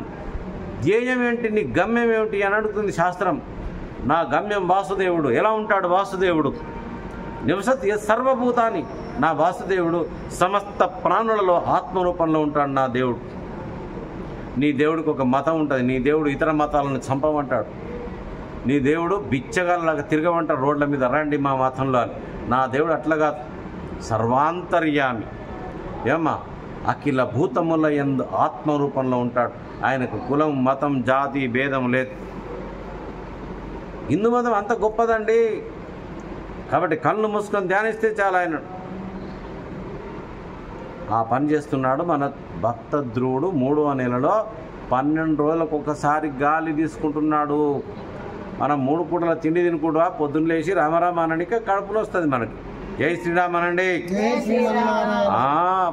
ధ్యేయం ఏంటి? నీ గమ్యం ఏమిటి అని అడుగుతుంది శాస్త్రం. నా గమ్యం వాసుదేవుడు. ఎలా ఉంటాడు వాసుదేవుడు? నివసత్ సర్వభూతాన్ని. నా వాసుదేవుడు సమస్త ప్రాణులలో ఆత్మరూపంలో ఉంటాడు నా దేవుడు. నీ దేవుడికి ఒక మతం ఉంటుంది. నీ దేవుడు ఇతర మతాలను చంపమంటాడు. నీ దేవుడు బిచ్చగాళ్ళలాగా తిరగమంటాడు రోడ్ల మీద, రండి మా మతంలో. నా దేవుడు అట్లాగా సర్వాంతర్యామి. ఏమ్మా అఖిల భూతముల యందు ఆత్మరూపంలో ఉంటాడు. ఆయనకు కులం, మతం, జాతి భేదం లేదు. హిందూ మతం అంత గొప్పదండి. కాబట్టి కళ్ళు మూసుకొని ధ్యానిస్తే చాలా ఆయన ఆ పని చేస్తున్నాడు. మన భక్త ధ్రువుడు 3వ నెలలో 12 రోజులకు ఒకసారి గాలి తీసుకుంటున్నాడు. మనం 3 పూటల తిండి తినుకుంటా పొద్దున్న లేచి రామరామ అనడానికి కడుపులో వస్తుంది మనకి. జై శ్రీరామ్ అనండి.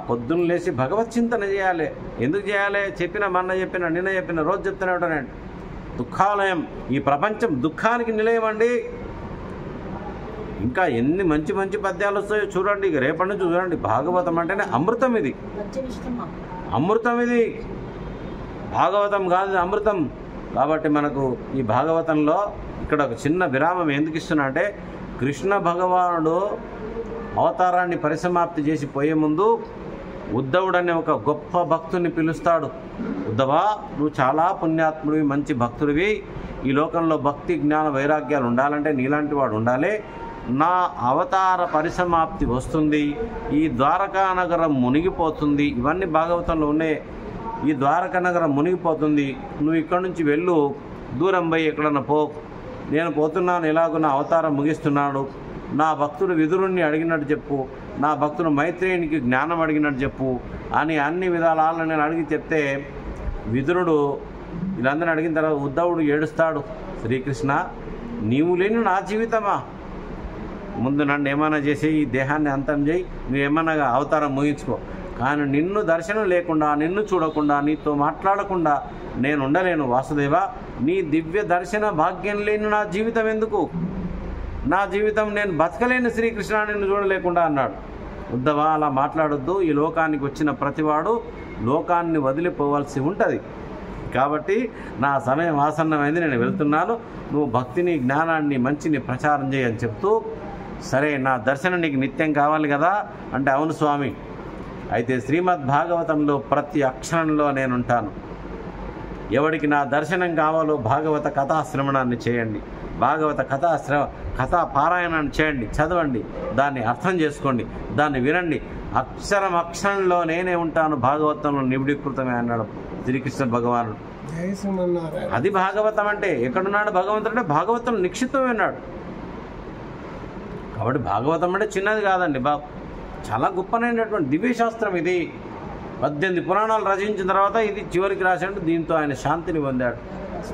పొద్దున్న లేచి భగవత్ చింతన చేయాలి. ఎందుకు చేయాలి? నిన్న చెప్పిన రోజు చెప్తూనే ఉంటానండి. దుఃఖాలయం, ఈ ప్రపంచం దుఃఖానికి నిలయం అండి. ఇంకా ఎన్ని మంచి మంచి పద్యాలు వస్తాయో చూడండి. ఇక రేపటి నుంచి చూడండి. భాగవతం అంటేనే అమృతం. ఇది అమృతం, ఇది భాగవతం కాదు, అమృతం. కాబట్టి మనకు ఈ భాగవతంలో ఇక్కడ ఒక చిన్న విరామం ఎందుకు ఇస్తున్నా అంటే, కృష్ణ భగవానుడు అవతారాన్ని పరిసమాప్తి చేసి పోయే ముందు ఉద్ధవుడు అనే ఒక గొప్ప భక్తుని పిలుస్తాడు. ఉద్ధవా, నువ్వు చాలా పుణ్యాత్ముడివి, మంచి భక్తుడివి. ఈ లోకంలో భక్తి, జ్ఞాన, వైరాగ్యాలు ఉండాలంటే నీలాంటి వాడు ఉండాలి. నా అవతార పరిసమాప్తి వస్తుంది, ఈ ద్వారకా నగరం మునిగిపోతుంది. ఇవన్నీ భాగవతంలో ఉన్నాయి. ఈ ద్వారకా నగరం మునిగిపోతుంది, నువ్వు ఇక్కడి నుంచి వెళ్ళు, దూరం పోయి ఎక్కడన్నా పో. నేను పోతున్నాను, ఎలాగో నా అవతారం ముగిస్తున్నాడు. నా భక్తుడు విదురుణ్ణి అడిగినట్టు చెప్పు, నా భక్తుడు మైత్రేయునికి జ్ఞానం అడిగినట్టు చెప్పు అని అన్ని విధాలను నేను అడిగి చెప్తే, విదురుడు వీళ్ళందరినీ అడిగిన తర్వాత ఉద్ధవుడు ఏడుస్తాడు. శ్రీకృష్ణ, నీవు లేని నా జీవితమా? ముందు నన్ను ఏమైనా చేసి ఈ దేహాన్ని అంతం చేయి, నువ్వేమన్నా అవతారం ముగించుకో. కానీ నిన్ను దర్శనం లేకుండా, నిన్ను చూడకుండా, నీతో మాట్లాడకుండా నేను ఉండలేను వాసుదేవ. నీ దివ్య దర్శన భాగ్యం లేని నా జీవితం ఎందుకు? నా జీవితం నేను బతకలేను శ్రీకృష్ణ నిన్ను చూడలేకుండా అన్నాడు. ఉద్ధవ, అలా మాట్లాడొద్దు. ఈ లోకానికి వచ్చిన ప్రతివాడు లోకాన్ని వదిలిపోవాల్సి ఉంటుంది. కాబట్టి నా సమయం ఆసన్నమైంది, నేను వెళ్తున్నాను. నువ్వు భక్తిని, జ్ఞానాన్ని, మంచిని ప్రచారం చేయని చెప్తూ, సరే నా దర్శనం నీకు నిత్యం కావాలి కదా అంటే, అవును స్వామి, అయితే శ్రీమద్ భాగవతంలో ప్రతి అక్షరంలో నేనుంటాను. ఎవడికి నా దర్శనం కావాలో భాగవత కథాశ్రవణాన్ని చేయండి, భాగవత కథా పారాయణాన్ని చేయండి, చదవండి, దాన్ని అర్థం చేసుకోండి, దాన్ని వినండి. అక్షరంలో నేనే ఉంటాను, భాగవతంలో నిబిడీకృతమే అన్నాడు శ్రీకృష్ణ భగవానుడు. అది భాగవతం అంటే. ఎక్కడున్నాడు భగవంతుడు అంటే భాగవతం నిక్షిప్తమే ఉన్నాడు. కాబట్టి భాగవతం అంటే చిన్నది కాదండి, చాలా గొప్పనైనటువంటి దివ్యశాస్త్రం ఇది. 18 పురాణాలు రచించిన తర్వాత ఇది చివరికి రాశాడు. దీంతో ఆయన శాంతిని పొందాడు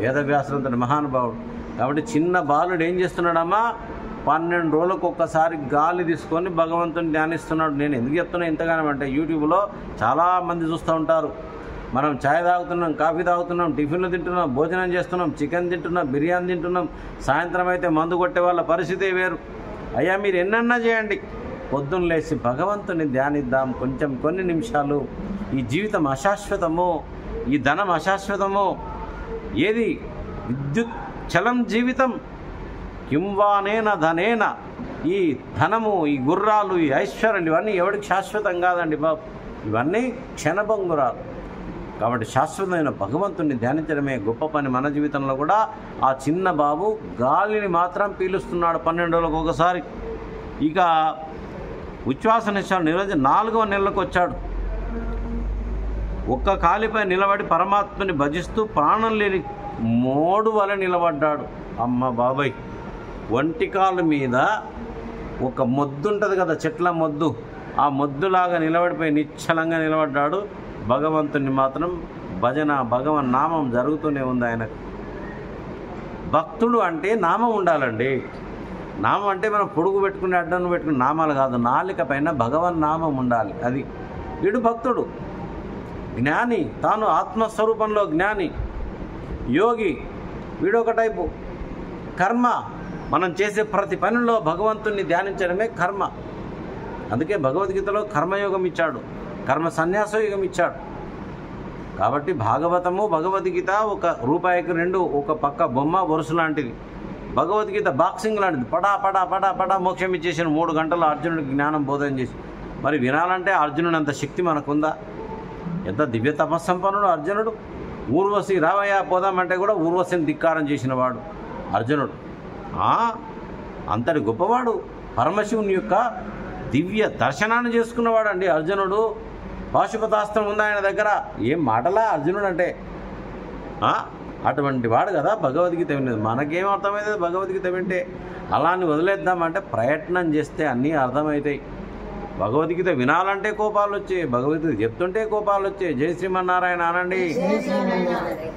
వేదవ్యాసులంతటి మహానుభావుడు. కాబట్టి చిన్న బాలుడు ఏం చేస్తున్నాడమ్మా, 12 రోజులకు ఒక్కసారి గాలి తీసుకొని భగవంతుని ధ్యానిస్తున్నాడు. నేను ఎందుకు చెప్తున్నా ఇంతగానో అంటే, యూట్యూబ్లో చాలామంది చూస్తూ ఉంటారు. మనం ఛాయ్ తాగుతున్నాం, కాఫీ తాగుతున్నాం, టిఫిన్లు తింటున్నాం, భోజనం చేస్తున్నాం, చికెన్ తింటున్నాం, బిర్యానీ తింటున్నాం. సాయంత్రం అయితే మందు కొట్టే వాళ్ళ పరిస్థితే వేరు. అయ్యా, మీరు ఎన్నన్నా చేయండి, పొద్దున్న లేచి భగవంతుని ధ్యానిద్దాం కొన్ని నిమిషాలు. ఈ జీవితం అశాశ్వతము, ఈ ధనం అశాశ్వతము. ఏది విద్యుత్ చలం జీవితం, కింవానేన ధనేన ఈ ధనము, ఈ గుర్రాలు, ఈ ఐశ్వర్యాలు ఇవన్నీ ఎవరికి శాశ్వతం కాదండి బాబు. ఇవన్నీ క్షణభంగురాలు. కాబట్టి శాశ్వతమైన భగవంతుని ధ్యానించడమే గొప్ప పని. మన జీవితంలో కూడా ఆ చిన్న బాబు గాలిని మాత్రం పీలుస్తున్నాడు 12 రోజులకు ఒకసారి. ఇక ఉచ్ఛ్వాస నిశ్వాసాలు నిర్వహించి 4వ నెలకు వచ్చాడు. ఒక్క కాలిపై నిలబడి పరమాత్మని భజిస్తూ ప్రాణం లేని మోడు వలె నిలబడ్డాడు. అమ్మ బాబాయ్, ఒంటికాలు మీద ఒక మొద్దు ఉంటుంది కదా, చెట్ల మొద్దు, ఆ మొద్దులాగా నిలబడిపోయి నిశ్చలంగా నిలబడ్డాడు. భగవంతుని మాత్రం భజన, భగవన్ నామం జరుగుతూనే ఉంది ఆయనకు. భక్తుడు అంటే నామం ఉండాలండి. నామం అంటే మనం పొడుగు పెట్టుకుని అడ్డం పెట్టుకుని నామాలు కాదు, నాలిక పైన భగవన్ నామం ఉండాలి. అది వీడు భక్తుడు, జ్ఞాని, తాను ఆత్మస్వరూపంలో జ్ఞాని, యోగి. వీడొక టైపు కర్మ. మనం చేసే ప్రతి పనిలో భగవంతుణ్ణి ధ్యానించడమే కర్మ. అందుకే భగవద్గీతలో కర్మయోగం ఇచ్చాడు, కర్మ సన్యాసయోగం ఇచ్చాడు. కాబట్టి భాగవతము, భగవద్గీత ఒక రూపాయికి 2, ఒక పక్క బొమ్మ వరుస లాంటిది. భగవద్గీత బాక్సింగ్ లాంటిది, పడా పడా పడా పడా మోక్షం ఇచ్చేసిన 3 గంటలు అర్జునుడికి జ్ఞానం బోధన చేసి. మరి వినాలంటే అర్జునుడు అంత శక్తి మనకుందా? ఎంత దివ్య తపస్సంపన్నుడు అర్జునుడు. ఊర్వశి రావయ్య పోదామంటే కూడా ఊర్వశిని ధిక్కారం చేసిన వాడు అర్జునుడు. అంతటి గొప్పవాడు. పరమశివుని యొక్క దివ్య దర్శనాన్ని చేసుకున్నవాడు అండి అర్జునుడు. పాశుపతాస్త్రం ఉంది ఆయన దగ్గర. ఏం మాటలా అర్జునుడు అంటే. అటువంటి వాడు కదా భగవద్గీత వినేది. మనకేం అర్థమవుతుంది భగవద్గీత వింటే? అలాని వదిలేద్దామంటే ప్రయత్నం చేస్తే అన్నీ అర్థమవుతాయి. భగవద్గీత వినాలంటే కోపాలు వచ్చాయి, భగవద్గీత చెప్తుంటే కోపాలు వచ్చాయి. జై శ్రీమన్నారాయణ అనండి.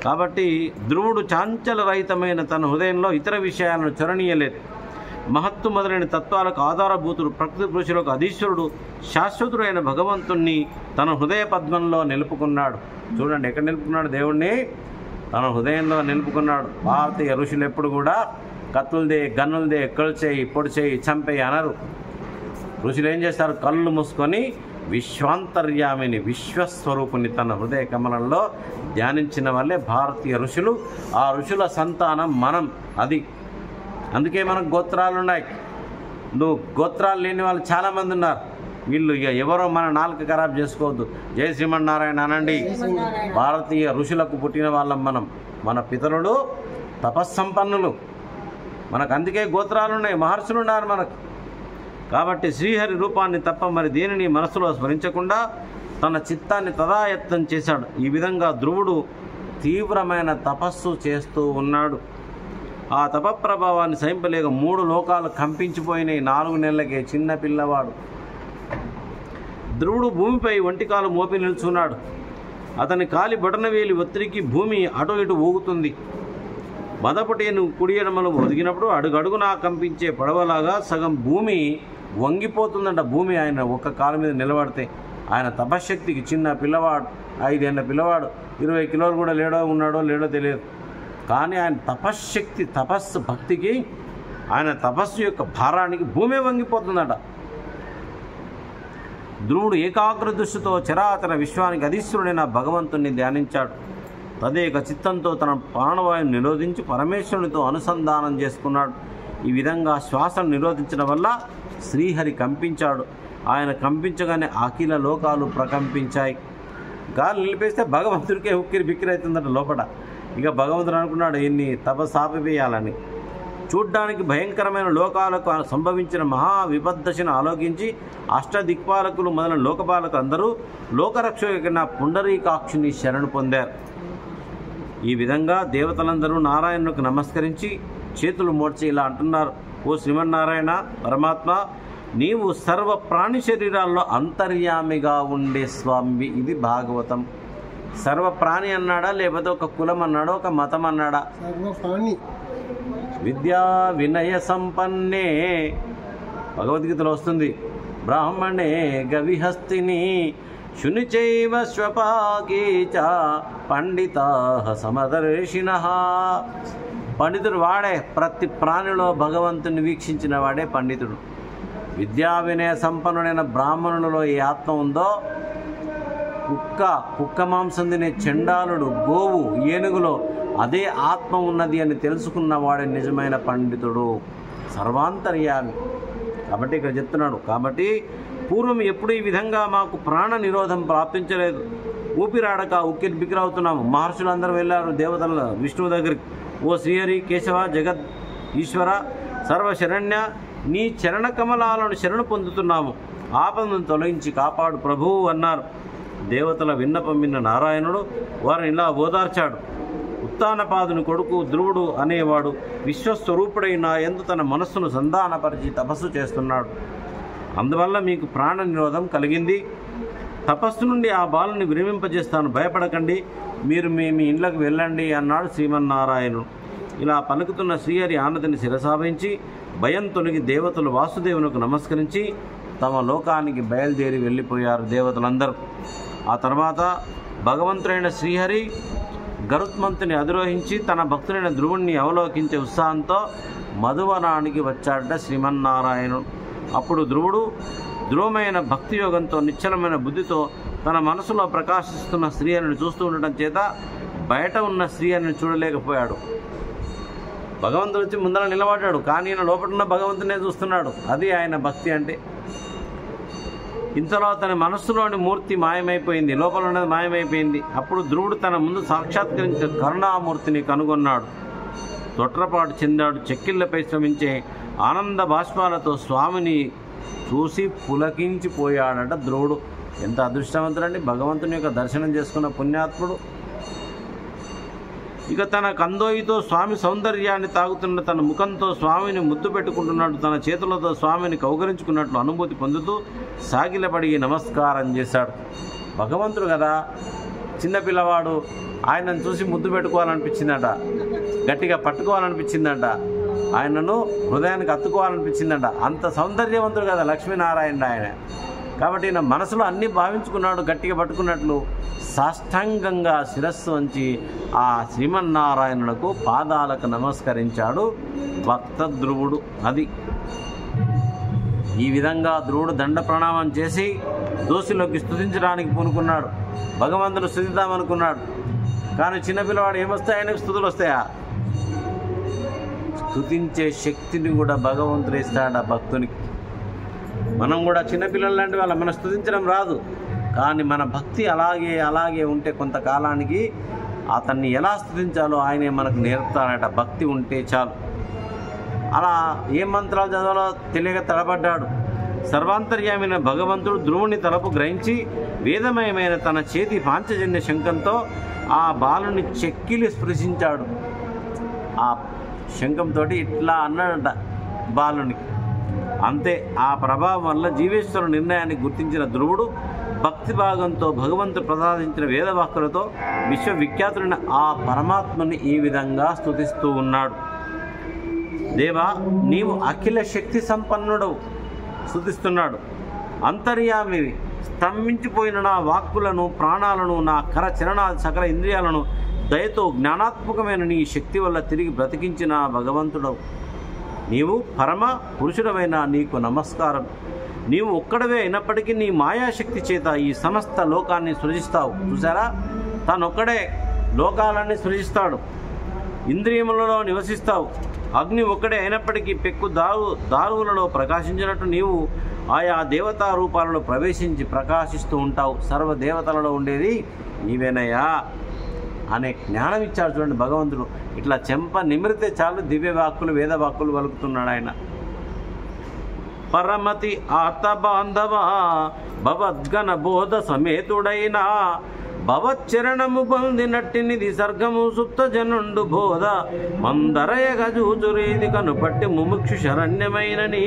కాబట్టి ధ్రువుడు చాంచల రహితమైన తన హృదయంలో ఇతర విషయాలను చొరనీయలేదు. మహత్తు మొదలైన తత్వాలకు ఆధారభూతుడు, ప్రకృతి పురుషులకు అధీశ్వరుడు, శాశ్వతుడైన భగవంతుణ్ణి తన హృదయ పద్మంలో నిలుపుకున్నాడు. చూడండి ఎక్కడ నిలుపుకున్నాడు దేవుణ్ణి? తన హృదయంలో నిలుపుకున్నాడు. భారతీయ ఋషులు ఎప్పుడు కూడా కత్తులదే, గన్నులదే, కొల్చేయి, పొడిచేయి, చంపేయి అనరు. ఋషులు ఏం చేస్తారు? కళ్ళు మూసుకొని విశ్వాంతర్యామిని, విశ్వస్వరూపుని తన హృదయ కమలంలో ధ్యానించిన వల్లే భారతీయ ఋషులు. ఆ ఋషుల సంతానం మనం. అది అందుకే మనకు గోత్రాలు ఉన్నాయి. నువ్వు గోత్రాలు లేని వాళ్ళు చాలామంది ఉన్నారు. వీళ్ళు ఇక ఎవరో మన నాలుక ఖరాబ్ చేసుకోవద్దు. జై శ్రీమన్నారాయణ అనండి. భారతీయ ఋషులకు పుట్టిన వాళ్ళం మనం. మన పితరులు తపస్సంపన్నులు. మనకు అందుకే గోత్రాలు ఉన్నాయి, మహర్షులు ఉన్నారు మనకు. కాబట్టి శ్రీహరి రూపాన్ని తప్ప మరి దేనిని మనసులో స్మరించకుండా తన చిత్తాన్ని తదాయత్తం చేశాడు. ఈ విధంగా ధ్రువుడు తీవ్రమైన తపస్సు చేస్తూ ఉన్నాడు. ఆ తపప్రభావాన్ని సహింపలేక 3 లోకాలు కంపించిపోయినాయి 4 నెలలకే. చిన్న పిల్లవాడు ధ్రువుడు భూమిపై ఒంటికాలు మోపి నిల్చున్నాడు. అతని కాలి బొటనవేలి ఒత్తిడికి భూమి అటు ఇటు ఊగుతుంది. మదపటేను కుడి ఎడమలు ఒదిగినప్పుడు అడుగడుగునా కంపించే పడవలాగా సగం భూమి వంగిపోతుందంట. భూమి ఆయన ఒక్క కాలు మీద నిలబడితే. ఆయన తపశ్శక్తికి చిన్న పిల్లవాడు, 5 ఏళ్ళ పిల్లవాడు, 20 కిలోలు కూడా ఉన్నాడో లేడో తెలియదు. కానీ ఆయన తపశ్శక్తి, తపస్సు, భక్తికి, ఆయన తపస్సు యొక్క భారానికి భూమి వంగిపోతుందట. ధ్రువుడు ఏకాగ్ర దృష్టితో చరాచర విశ్వానికి అధీశ్వరుడైన భగవంతుణ్ణి ధ్యానించాడు. తదేక చిత్తంతో తన ప్రాణవాయువును నిరోధించి పరమేశ్వరునితో అనుసంధానం చేసుకున్నాడు. ఈ విధంగా శ్వాసను నిరోధించడం వల్ల శ్రీహరి కంపించాడు. ఆయన కంపించగానే అఖిల లోకాలు ప్రకంపించాయి. గాలి నిలిపేస్తే భగవంతుడికే ఉక్కిరి బిక్కిరి అవుతుందట లోపల. ఇక భగవంతుడు అనుకున్నాడు ఇన్ని తపస్సాపివేయాలని. చూడ్డానికి భయంకరమైన లోకాలకు సంభవించిన మహా విపద్దశను ఆలోకించి అష్టదిక్పాలకులు మొదలైన లోకపాలకు అందరూ లోకరక్షకుడైన పుండరీకాక్షుని శరణు పొందారు. ఈ విధంగా దేవతలందరూ నారాయణునికి నమస్కరించి చేతులు మోడ్చి ఇలా అంటున్నారు: ఓ శ్రీమన్నారాయణ పరమాత్మ, నీవు సర్వ ప్రాణి శరీరాల్లో అంతర్యామిగా ఉండే స్వామి. ఇది భాగవతం. సర్వ ప్రాణి అన్నాడా, లేకపోతే ఒక కులం అన్నాడా, ఒక మతం అన్నాడా? సర్వప్రాణి. విద్యా వినయ సంపన్నే భగవద్గీతలో వస్తుంది. బ్రాహ్మణే గవిహస్తిని శునిచైవ శ్వపాకే చ పండితా సమదర్శినః. పండితుడు వాడే. ప్రతి ప్రాణిలో భగవంతుని వీక్షించిన వాడే పండితుడు. విద్యా వినయ సంపన్నుడైన బ్రాహ్మణులలో ఏ ఆత్మ ఉందో, కుక్క మాంసం తినే చండాలుడు, గోవు, ఏనుగులో అదే ఆత్మ ఉన్నది అని తెలుసుకున్నవాడే నిజమైన పండితుడు. సర్వాంతర్యామి. కాబట్టి ఇక్కడ చెప్తున్నాడు, కాబట్టి పూర్వం ఎప్పుడు ఈ విధంగా మాకు ప్రాణ నిరోధం ప్రాప్తించలేదు, ఊపిరాడక ఉక్కిరి బిక్కిరవుతున్నాము. మహర్షులందరూ వెళ్ళారు దేవతల విష్ణువు దగ్గరికి. ఓ శ్రీహరి, కేశవ, జగత్ ఈశ్వర, సర్వశరణ్య, నీ చరణ కమలాలను శరణు పొందుతున్నాము, ఆపదను తొలగించి కాపాడు ప్రభువు అన్నారు. దేవతల విన్నపం విన్న నారాయణుడు వారిని ఇలా ఓదార్చాడు. ఉత్తానపాదుని కొడుకు ధ్రువుడు అనేవాడు విశ్వస్వరూపుడై నా యందు తన మనస్సును సంధానపరిచి తపస్సు చేస్తున్నాడు. అందువల్ల మీకు ప్రాణ నిరోధం కలిగింది. తపస్సు నుండి ఆ బాలుని విరమింపజేస్తాను, భయపడకండి, మీరు మీ ఇండ్లకు వెళ్ళండి అన్నాడు శ్రీమన్నారాయణుడు. ఇలా పలుకుతున్న శ్రీహరి ఆనతిని శిరసావహించి భయం తొలగి దేవతలు వాసుదేవునికి నమస్కరించి తమ లోకానికి బయలుదేరి వెళ్ళిపోయారు దేవతలందరూ. ఆ తర్వాత భగవంతుడైన శ్రీహరి గరుత్మంతుని అధిరోహించి తన భక్తుడైన ధ్రువుణ్ణి అవలోకించే ఉత్సాహంతో మధువనానికి వచ్చాడట శ్రీమన్నారాయణుడు. అప్పుడు ధ్రువుడు ధ్రువమైన భక్తి యోగంతో నిశ్చలమైన బుద్ధితో తన మనసులో ప్రకాశిస్తున్న శ్రీహరిని చూస్తూ ఉండటం చేత బయట ఉన్న శ్రీహరిని చూడలేకపోయాడు. భగవంతుడు వచ్చి ముందర నిలబడ్డాడు, కానీ ఈయన లోపల ఉన్న భగవంతునే చూస్తున్నాడు. అది ఆయన భక్తి అంటే. ఇంతలో తన మనస్సులోని మూర్తి మాయమైపోయింది, లోపల ఉన్నది మాయమైపోయింది. అప్పుడు ధ్రువుడు తన ముందు సాక్షాత్కరించిన కరుణామూర్తిని కనుగొన్నాడు. తొట్రపాటు చెందాడు. చెక్కిళ్లపై శ్రమించే ఆనంద బాష్పాలతో స్వామిని చూసి పులకించిపోయాడట ధ్రువుడు. ఎంత అదృష్టవంతుడండి, భగవంతుని యొక్క దర్శనం చేసుకున్న పుణ్యాత్ముడు. ఇక తన కందోయితో స్వామి సౌందర్యాన్ని తాగుతున్న తన ముఖంతో స్వామిని ముద్దు పెట్టుకుంటున్నట్టు, తన చేతులతో స్వామిని కౌగరించుకున్నట్లు అనుభూతి పొందుతూ సాగిలపడి నమస్కారం చేశాడు. భగవంతుడు కదా, చిన్నపిల్లవాడు, ఆయనను చూసి ముద్దు పెట్టుకోవాలనిపించిందట, గట్టిగా పట్టుకోవాలనిపించిందట, ఆయనను హృదయానికి అత్తుకోవాలనిపించిందట. అంత సౌందర్యవంతుడు కదా లక్ష్మీనారాయణ ఆయన. కాబట్టి ఈయన మనసులో అన్నీ భావించుకున్నాడు, గట్టిగా పట్టుకున్నట్లు. సాష్టాంగంగా శిరస్సు వంచి ఆ శ్రీమన్నారాయణులకు పాదాలకు నమస్కరించాడు భక్త ధ్రువుడు. అది ఈ విధంగా ధ్రువుడు దండ ప్రణామం చేసి దోషిలోకి స్తుతించడానికి పూనుకున్నాడు. భగవంతుడు స్తుతిద్దామనుకున్నాడు, కానీ చిన్నపిల్లవాడు ఏమొస్తాయి, ఆయనకు స్తుతులు వస్తాయా? స్తుతించే శక్తిని కూడా భగవంతుడు ఇస్తాడు ఆ భక్తునికి. మనం కూడా చిన్నపిల్లలు లాంటి వాళ్ళ, మనం స్తుతించడం రాదు, కానీ మన భక్తి అలాగే ఉంటే కొంతకాలానికి అతన్ని ఎలా స్తుతించాలో ఆయనే మనకు నేర్పుతాడట. భక్తి ఉంటే చాలు. అలా ఏ మంత్రాలు చదవాలో తెలియక తడబడ్డాడు. సర్వాంతర్యామైన భగవంతుడు ధ్రువుని తలపు గ్రహించి వేదమయమైన తన చేతి పాంచజన్య శంఖంతో ఆ బాలుని చెక్కిలి స్పృశించాడు. ఆ శంఖంతో ఇట్లా అన్నాడట బాలునికి. అంతే, ఆ ప్రభావం వల్ల జీవేశ్వరుడు నిర్ణయాన్ని గుర్తించిన ధ్రువుడు భక్తి భాగంతో భగవంతుడు ప్రసాదించిన వేదవాక్కులతో విశ్వవిఖ్యాతుడైన ఆ పరమాత్మని ఈ విధంగా స్తుతిస్తూ ఉన్నాడు. దేవా, నీవు అఖిల శక్తి సంపన్నుడు, స్తుతిస్తున్నాడు. అంతర్యామి, స్తంభించిపోయిన నా వాక్కులను, ప్రాణాలను, నా కరచరణాది సకల ఇంద్రియాలను దయతో జ్ఞానాత్మకమైన నీ శక్తి వల్ల తిరిగి బ్రతికించిన భగవంతుడవు. నీవు పరమ పురుషుడమైన నీకు నమస్కారం. నీవు ఒక్కడవే అయినప్పటికీ నీ మాయాశక్తి చేత ఈ సమస్త లోకాన్ని సృజిస్తావు. చూసారా, తానొక్కడే లోకాలన్నీ సృజిస్తాడు. ఇంద్రియములలో నివసిస్తావు. అగ్ని ఒక్కడే అయినప్పటికీ పెక్కు దారువులలో ప్రకాశించినట్టు నీవు ఆయా దేవతా రూపాలలో ప్రవేశించి ప్రకాశిస్తూ ఉంటావు. సర్వదేవతలలో ఉండేది నీవేనయ్యా అనే జ్ఞానం ఇచ్చాడు. చూడండి భగవంతుడు. ఇట్లా చెంప నిమిరితే చాలు దివ్యవాక్కులు, వేదవాక్కులు పలుకుతున్నాడు ఆయన. పరమతి ఆర్త బాంధవ భవద్గణ బోధ సమేతుడైన భవచ్చరణము పొందినట్టినిది సర్గము సుప్త జనుండు బోధ మందరయగ చూచురీది కనుపట్టి ముముక్షు శరణ్యమైనని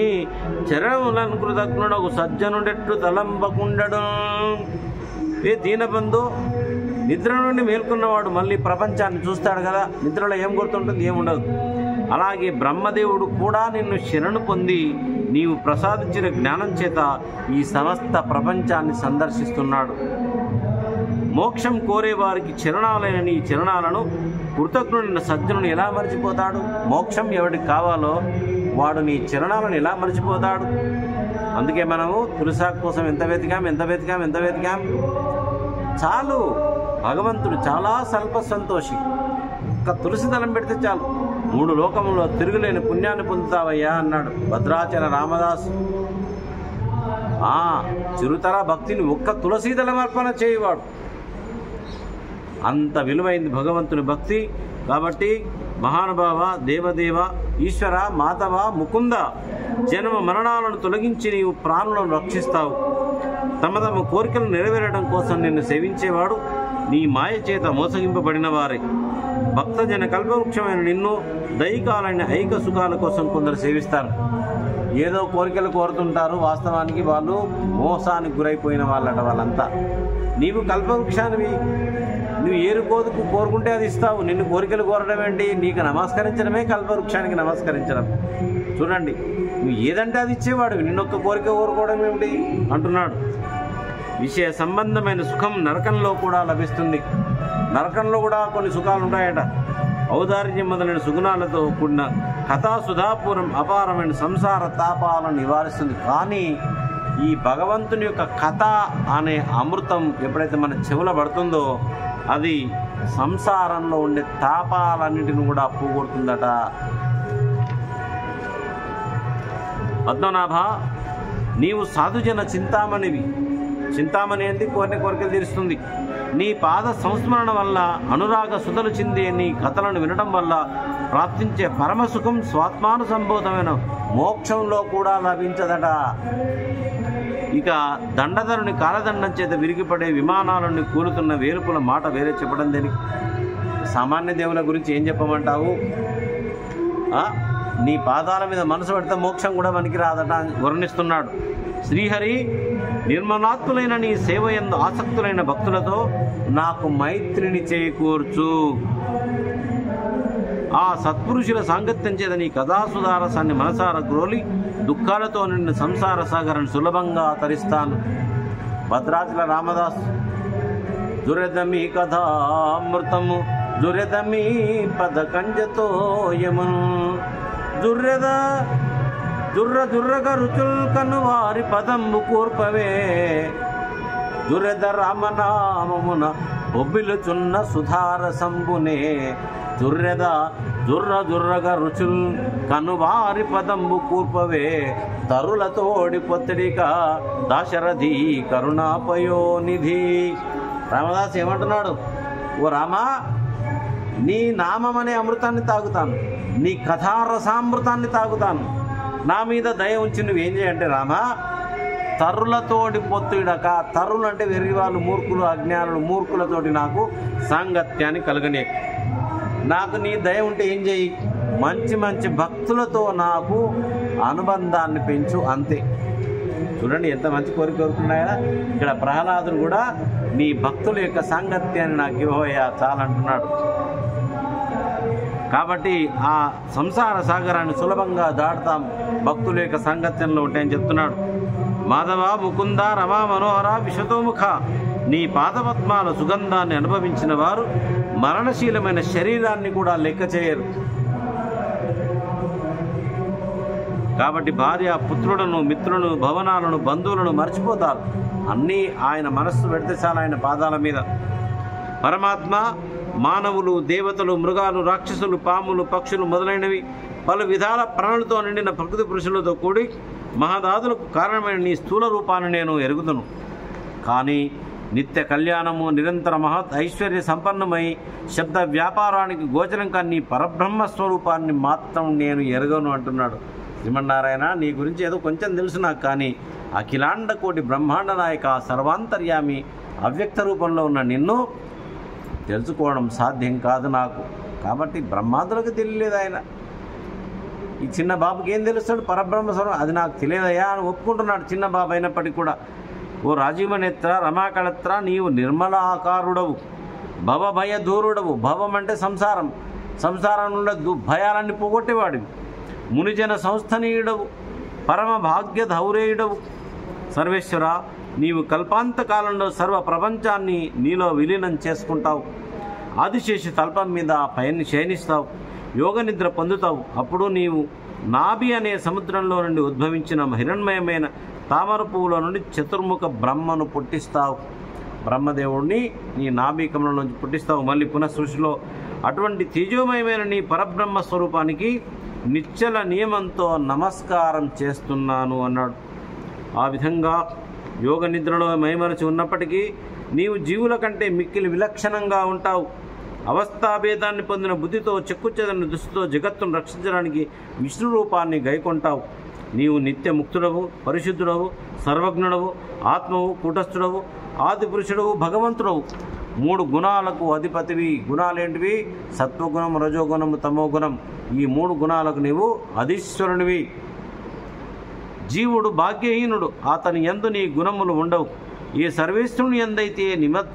చరణములను కృతజ్ఞుడకు సజ్జనుడెట్లు తలంబకుండడు. ఏ దీనబంధు, నిద్ర నుండి మేల్కొన్నవాడు మళ్ళీ ప్రపంచాన్ని చూస్తాడు కదా. నిద్రలో ఏం గుర్తుంటుంది? ఏముండదు. అలాగే బ్రహ్మదేవుడు కూడా నిన్ను శరణు పొంది నీవు ప్రసాదించిన జ్ఞానం చేత ఈ సమస్త ప్రపంచాన్ని సందర్శిస్తున్నాడు. మోక్షం కోరేవారికి చరణాలైన నీ చరణాలను కృతజ్ఞుడైన సజ్జనుని ఎలా మర్చిపోతాడు? మోక్షం ఎవరికి కావాలో వాడు నీ చరణాలను ఎలా మర్చిపోతాడు? అందుకే మనము తులసాకు కోసం ఎంత వెతికాం. చాలు, భగవంతుడు చాలా స్వల్ప సంతోషి. ఒక్క తులసి దళం పెడితే చాలు. 3 లోకములో తిరుగులేని పుణ్యాన్ని పొందుతావయ్యా అన్నాడు భద్రాచల రామదాసు. చిరుతర భక్తిని ఒక్క తులసీదళమర్పణ చేయవాడు. అంత విలువైంది భగవంతుని భక్తి. కాబట్టి మహానుభావ, దేవదేవ, ఈశ్వర, మాధవ, ముకుంద, జన్మ మరణాలను తొలగించి నీవు ప్రాణులను రక్షిస్తావు. తమ కోరికలు నెరవేరడం కోసం నిన్ను సేవించేవాడు నీ మాయ చేత మోసగింపబడిన వారే. భక్తజన కల్పవృక్షమైన నిన్ను దైకాలైన ఐక సుఖాల కోసం కొందరు సేవిస్తారు. ఏదో కోరికలు కోరుతుంటారు, వాస్తవానికి వాళ్ళు మోసానికి గురైపోయిన వాళ్ళట వాళ్ళంతా. నీవు కల్పవృక్షానివి, నువ్వు ఏరుకోదుకు కోరుకుంటే అది ఇస్తావు. నిన్ను కోరికలు కోరడం ఏంటి? నీకు నమస్కరించడమే కల్పవృక్షానికి నమస్కరించడం. చూడండి, నువ్వు ఏదంటే అది ఇచ్చేవాడు, నిన్నొక్క కోరిక కోరుకోవడం ఏమిటి అంటున్నాడు. విషయ సంబంధమైన సుఖం నరకంలో కూడా లభిస్తుంది. నరకంలో కూడా కొన్ని సుఖాలు ఉంటాయట. ఔదార్యం మొదలైన సుగుణాలతో కూడిన కథా సుధాపూరం అపారమైన సంసార తాపాలను నివారిస్తుంది. కానీ ఈ భగవంతుని యొక్క కథ అనే అమృతం ఎప్పుడైతే మన చెవుల పడుతుందో అది సంసారంలో ఉండే తాపాలన్నింటిని కూడా పోగొడుతుందట. పద్మనాభ, నీవు సాధుజన చింతామణివి. చింతామణి అంటే కోరిన కోరికలు తీరుస్తుంది. నీ పాద సంస్మరణ వల్ల అనురాగ సుధలు చిందే నీ కథలను వినడం వల్ల ప్రాప్తించే పరమసుఖం స్వాత్మానుసంబోధమైన మోక్షంలో కూడా లభించదట. ఇక దండధరుని కాలదండం చేత విరిగిపడే విమానాలను కూలుతున్న వేరుపుల మాట వేరే చెప్పడం దేనికి? సామాన్య దేవుల గురించి ఏం చెప్పమంటావు? నీ పాదాల మీద మనసు పెడితే మోక్షం కూడా మనకి రాదట వర్ణిస్తున్నాడు. శ్రీహరి, నిర్మలాత్ములైన నీ సేవ యందు ఆసక్తులైన భక్తులతో నాకు మైత్రిని చేకూర్చు. ఆ సత్పురుషుల సాంగత్యం చేత నీ కథాసుధారసాన్ని మనసార గ్రోలి దుఃఖాలతో నిన్ను సంసార సాగరాన్ని సులభంగా తరిస్తాను. భద్రాచల రామదాస్. దురదమి కథామృతము దురదమి పద కంజతో యమును దుర్రద దుర్రగ రుచుల్ కను వారి పదంబు కూర్పవే దురద రామనామమున బొబ్బిలుచున్న సుధారసంబునే దుర్రద దుర్రగ రుచుల్ కను వారి పదంబు కూర్పవే తరులతోడి పొత్తిడిక దాశరథి కరుణాపయోనిధి. రామదాస్ ఏమంటున్నాడు? ఓ రామా, నీ నామమనే అమృతాన్ని తాగుతాను, నీ కథారసామృతాన్ని తాగుతాను. నా మీద దయ ఉంచి నువ్వేం చేయంటే రామా, తరులతోటి పొత్తుడక. తరులు అంటే వెర్రివాళ్ళు, మూర్ఖులు, అజ్ఞానులు. మూర్ఖులతోటి నాకు సాంగత్యాన్ని కలగనే. నాకు నీ దయ ఉంటే ఏం చేయి? మంచి మంచి భక్తులతో నాకు అనుబంధాన్ని పెంచు, అంతే. చూడండి ఎంత మంచి కోరిక కోరుకున్నాయా. ఇక్కడ ప్రహ్లాదుడు కూడా నీ భక్తుల యొక్క సాంగత్యాన్ని నాకు ఇవ్వయ్యా చాలంటున్నాడు. కాబట్టి ఆ సంసార సాగరాన్ని సులభంగా దాటుతాం భక్తుల యొక్క సాంగత్యంలో ఉంటాయని చెప్తున్నాడు. మాధవ, ముకుంద, రమా మనోహర, విశ్వతోముఖ, నీ పాదపద్మాల సుగంధాన్ని అనుభవించిన వారు మరణశీలమైన శరీరాన్ని కూడా లెక్క చేయరు. కాబట్టి భార్య, పుత్రులను, మిత్రులను, భవనాలను, బంధువులను మర్చిపోతారు. అన్నీ ఆయన మనస్సు పెడితే చాలా ఆయన పాదాల మీద. పరమాత్మ మానవులు, దేవతలు, మృగాలు, రాక్షసులు, పాములు, పక్షులు మొదలైనవి పలు విధాల ప్రాణులతో నిండిన ప్రకృతి పురుషులతో కూడి మహదాదులకు కారణమైన నీ స్థూల రూపాన్ని నేను ఎరుగుదును. కానీ నిత్య కళ్యాణము, నిరంతర మహత్ ఐశ్వర్య సంపన్నమై శబ్ద వ్యాపారానికి గోచరం కాని నీ పరబ్రహ్మ స్వరూపాన్ని మాత్రం నేను ఎరగను అంటున్నాడు. శ్రీమన్నారాయణ, నీ గురించి ఏదో కొంచెం తెలుసు నాకు, కానీ అఖిలాండ కోటి బ్రహ్మాండ నాయక, సర్వాంతర్యామి, అవ్యక్త రూపంలో ఉన్న నిన్ను తెలుసుకోవడం సాధ్యం కాదు నాకు. కాబట్టి బ్రహ్మాదులకు తెలియలేదు ఆయన. ఈ చిన్న బాబుకి ఏం తెలుస్తాడు? పరబ్రహ్మ స్వరూపం అది నాకు తెలియదయా అని ఒప్పుకుంటున్నాడు చిన్న బాబు అయినప్పటికీ కూడా. ఓ రాజీవనేత్ర, రమాకళత్ర, నీవు నిర్మలాకారుడవు, భవభయ దూరుడవు. భవం అంటే సంసారం, సంసారం నుండి భయాలన్నీ పోగొట్టేవాడివి. మునిజన సంస్థనీయుడవు, పరమ భాగ్య ధౌరేయుడవు. సర్వేశ్వర, నీవు కల్పాంత కాలంలో సర్వ ప్రపంచాన్ని నీలో విలీనం చేసుకుంటావు. ఆదిశేషి తల్పం మీద పైన శయనిస్తావు, యోగ నిద్ర పొందుతావు. అప్పుడు నీవు నాభి అనే సముద్రంలో నుండి ఉద్భవించిన హిరణ్మయమైన తామర పువ్వుల నుండి చతుర్ముఖ బ్రహ్మను పుట్టిస్తావు. బ్రహ్మదేవుడిని నీ నాభి కమలం నుంచి పుట్టిస్తావు. మళ్ళీ పునః సృష్టిలో అటువంటి తేజోమయమైన నీ పరబ్రహ్మ స్వరూపానికి నిశ్చల నియమంతో నమస్కారం చేస్తున్నాను అన్నాడు. ఆ విధంగా యోగ నిద్రలో మైమరచి ఉన్నప్పటికీ నీవు జీవుల కంటే మిక్కిలి విలక్షణంగా ఉంటావు. అవస్థాభేదాన్ని పొందిన బుద్ధితో చెక్కుచెదరిన దృష్టితో జగత్తును రక్షించడానికి విష్ణు రూపాన్ని గైకొంటావు. నీవు నిత్య ముక్తుడవు, పరిశుద్ధుడవు, సర్వజ్ఞుడవు, ఆత్మవు, కూటస్థుడవు, ఆది పురుషుడవు, భగవంతుడవు. 3 గుణాలకు అధిపతివి. గుణాలేంటివి? సత్వగుణం, రజోగుణము, తమోగుణం. ఈ 3 గుణాలకు నీవు అధీశ్వరునివి. జీవుడు భాగ్యహీనుడు, అతని యందు నీ గుణములు ఉండవు. ఏ సర్వేశ్వరుని యందైతే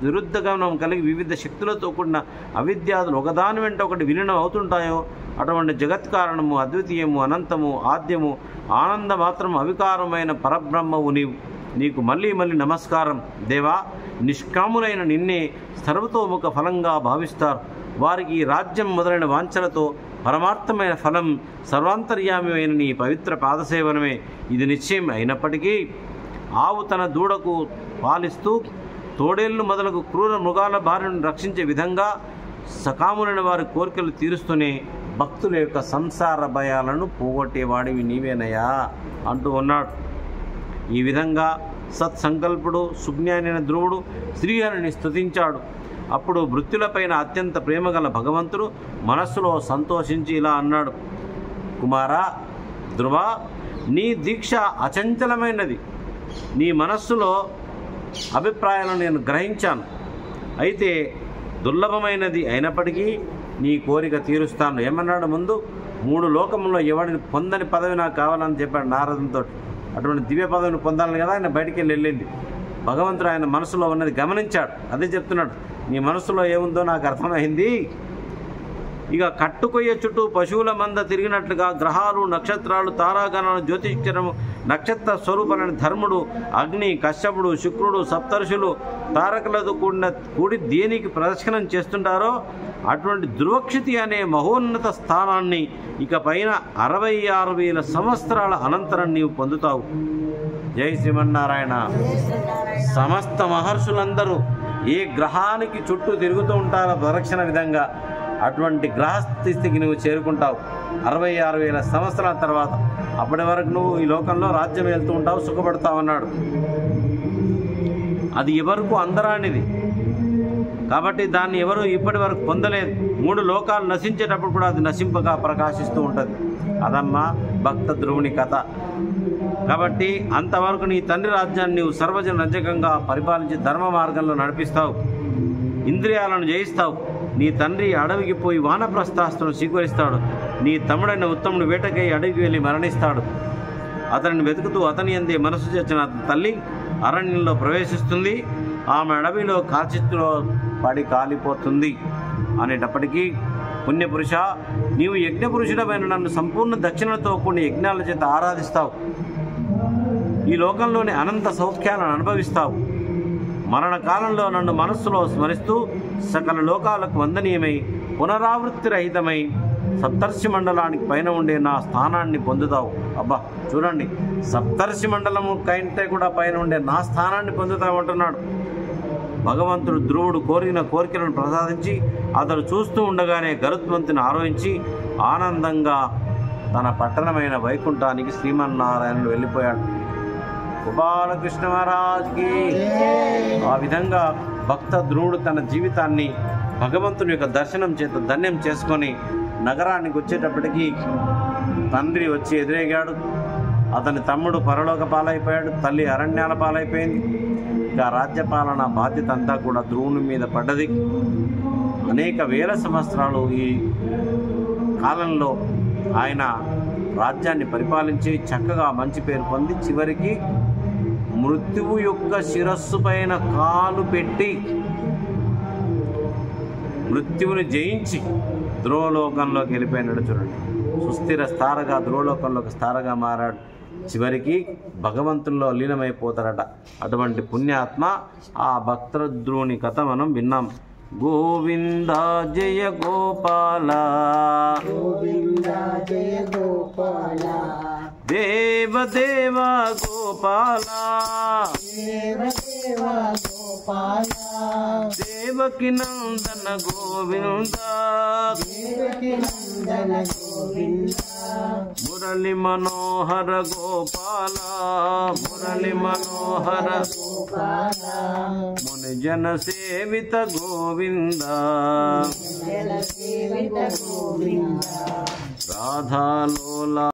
విరుద్ధ గమనం కలిగి వివిధ శక్తులతో కూడిన అవిద్యాదులు ఒకదాని వెంట ఒకటి విలీనం అవుతుంటాయో అటువంటి జగత్ కారణము, అద్వితీయము, అనంతము, ఆద్యము, ఆనందమాత్రం, అవికారమైన పరబ్రహ్మవు నీవు. నీకు మళ్ళీ మళ్ళీ నమస్కారం దేవా. నిష్కాములైన నిన్నే సర్వతోముఖ ఫలంగా భావిస్తారు. వారికి రాజ్యం మొదలైన వాంఛలతో పరమార్థమైన ఫలం సర్వాంతర్యామి అయిన నీ పవిత్ర పాదసేవనమే. ఇది నిశ్చయం అయినప్పటికీ ఆవు తన దూడకు పాలిస్తూ తోడేళ్లు మొదలగు క్రూర మృగాల బారిని రక్షించే విధంగా సకాములైన వారి కోరికలు తీరుస్తూనే భక్తుల యొక్క సంసార భయాలను పోగొట్టేవాడివి నీవేనయా అంటూ ఉన్నాడు. ఈ విధంగా సత్సంకల్పుడు సుజ్ఞాని అయిన ధ్రువుడు శ్రీహరిని స్తుతించాడు. అప్పుడు మృత్యులపైన అత్యంత ప్రేమగల భగవంతుడు మనస్సులో సంతోషించి ఇలా అన్నాడు: కుమారా, ధ్రువ, నీ దీక్ష అచంచలమైనది. నీ మనస్సులో అభిప్రాయాలను నేను గ్రహించాను. అయితే దుర్లభమైనది అయినప్పటికీ నీ కోరిక తీరుస్తాను. ఏమన్నాడు? ముందు 3 లోకముల్లో ఎవడిని పొందని పదవి నాకు కావాలని చెప్పాడు నారదునితో. అటువంటి దివ్య పదవిని పొందాలని కదా ఆయన బయటికి వెళ్ళింది. భగవంతుడు ఆయన మనసులో ఉన్నది గమనించాడు. అదే చెప్తున్నాడు, నీ మనసులో ఏముందో నాకు అర్థమైంది. ఇక కట్టుకొయ్య చుట్టూ పశువుల మంద తిరిగినట్లుగా గ్రహాలు, నక్షత్రాలు, తారాగణాలు, జ్యోతిష్కరము, నక్షత్ర స్వరూపాలని ధర్ముడు, అగ్ని, కశ్యపుడు, శుక్రుడు, సప్తర్షులు, తారకులతో కూడి దేనికి ప్రదక్షిణం చేస్తుంటారో అటువంటి ధ్రువక్షితి అనే మహోన్నత స్థానాన్ని ఇక పైన 66,000 సంవత్సరాల అనంతరం నీవు పొందుతావు. జై శ్రీమన్నారాయణ. సమస్త మహర్షులందరూ ఏ గ్రహానికి చుట్టూ తిరుగుతూ ఉంటారో ప్రదక్షిణ విధంగా అటువంటి గ్రహస్థితికి నువ్వు చేరుకుంటావు 66,000 సంవత్సరాల తర్వాత. అప్పటి వరకు నువ్వు ఈ లోకంలో రాజ్యం వెళ్తూ ఉంటావు, సుఖపడతావు అన్నాడు. అది ఎవరికి అందరానిది కాబట్టి దాన్ని ఎవరు ఇప్పటి వరకు పొందలేదు. 3 లోకాలు నశించేటప్పుడు కూడా అది నశింపగా ప్రకాశిస్తూ ఉంటుంది. అదమ్మా భక్త ధ్రువుని కథ. కాబట్టి అంతవరకు నీ తండ్రి రాజ్యాన్ని నీవు సర్వజన రజకంగా పరిపాలించి ధర్మ మార్గంలో నడిపిస్తావు, ఇంద్రియాలను జయిస్తావు. నీ తండ్రి అడవికి పోయి వానప్రస్థాస్త్రం స్వీకరిస్తాడు. నీ తమ్ముడైన ఉత్తముడు వేటకై అడవికి వెళ్ళి మరణిస్తాడు. అతనిని వెతుకుతూ అతని అందే మనసు చేసిన తల్లి అరణ్యంలో ప్రవేశిస్తుంది. ఆమె అడవిలో కార్చిత్తులో పడి కాలిపోతుంది. అనేటప్పటికీ పుణ్యపురుష, నీవు యజ్ఞపురుషుడమైన నన్ను సంపూర్ణ దక్షిణతో కూడిన యజ్ఞాల చేత ఆరాధిస్తావు. ఈ లోకంలోని అనంత సౌఖ్యాలను అనుభవిస్తావు. మరణకాలంలో నన్ను మనస్సులో స్మరిస్తూ సకల లోకాలకు వందనీయమై పునరావృత్తి రహితమై సప్తర్షి మండలానికి పైన ఉండే నా స్థానాన్ని పొందుతావు. అబ్బా చూడండి, సప్తర్షి మండలము కంటే కూడా పైన ఉండే నా స్థానాన్ని పొందుతావు అంటున్నాడు. భగవంతుడు ధ్రువుడు కోరిన కోరికలను ప్రసాదించి అతడు చూస్తూ ఉండగానే గరుత్మంతుని ఆరోహించి ఆనందంగా తన పట్టణమైన వైకుంఠానికి శ్రీమన్నారాయణుడు వెళ్ళిపోయాడు. గోపాలకృష్ణ మహారాజ్కి. ఆ విధంగా భక్త ధ్రువుడు తన జీవితాన్ని భగవంతుని యొక్క దర్శనం చేత ధన్యం చేసుకొని నగరానికి వచ్చేటప్పటికీ తండ్రి వచ్చి ఎదురేగాడు. అతని తమ్ముడు పరలోక పాలైపోయాడు, తల్లి అరణ్యాల పాలైపోయింది. ఇక రాజ్యపాలన బాధ్యత అంతా కూడా ధ్రువుని మీద పడ్డది. అనేక వేల సంవత్సరాలు ఈ కాలంలో ఆయన రాజ్యాన్ని పరిపాలించి చక్కగా మంచి పేరు పొంది చివరికి మృత్యువు యొక్క శిరస్సు పైన కాలు పెట్టి మృత్యువుని జయించి ధ్రువలోకంలోకి వెళ్ళిపోయినాడు. చూడండి, సుస్థిర స్థారగా ధ్రువలోకంలోకి స్థారగా మారాడు. చివరికి భగవంతుల్లో లీనమైపోతారట. అటువంటి పుణ్యాత్మ ఆ భక్తధ్రువుని కథ మనం విన్నాం. గోవింద జయ గోపాల, గోవింద జయ గోపాల, దేవదేవ గోపాల, దేవదేవ గోపాల, దేవ దేవకి నందన గోవింద మురళి మనోహర గోపాల మురళి మనోహర ముని జన సేవిత గోవింద రాధాలోలా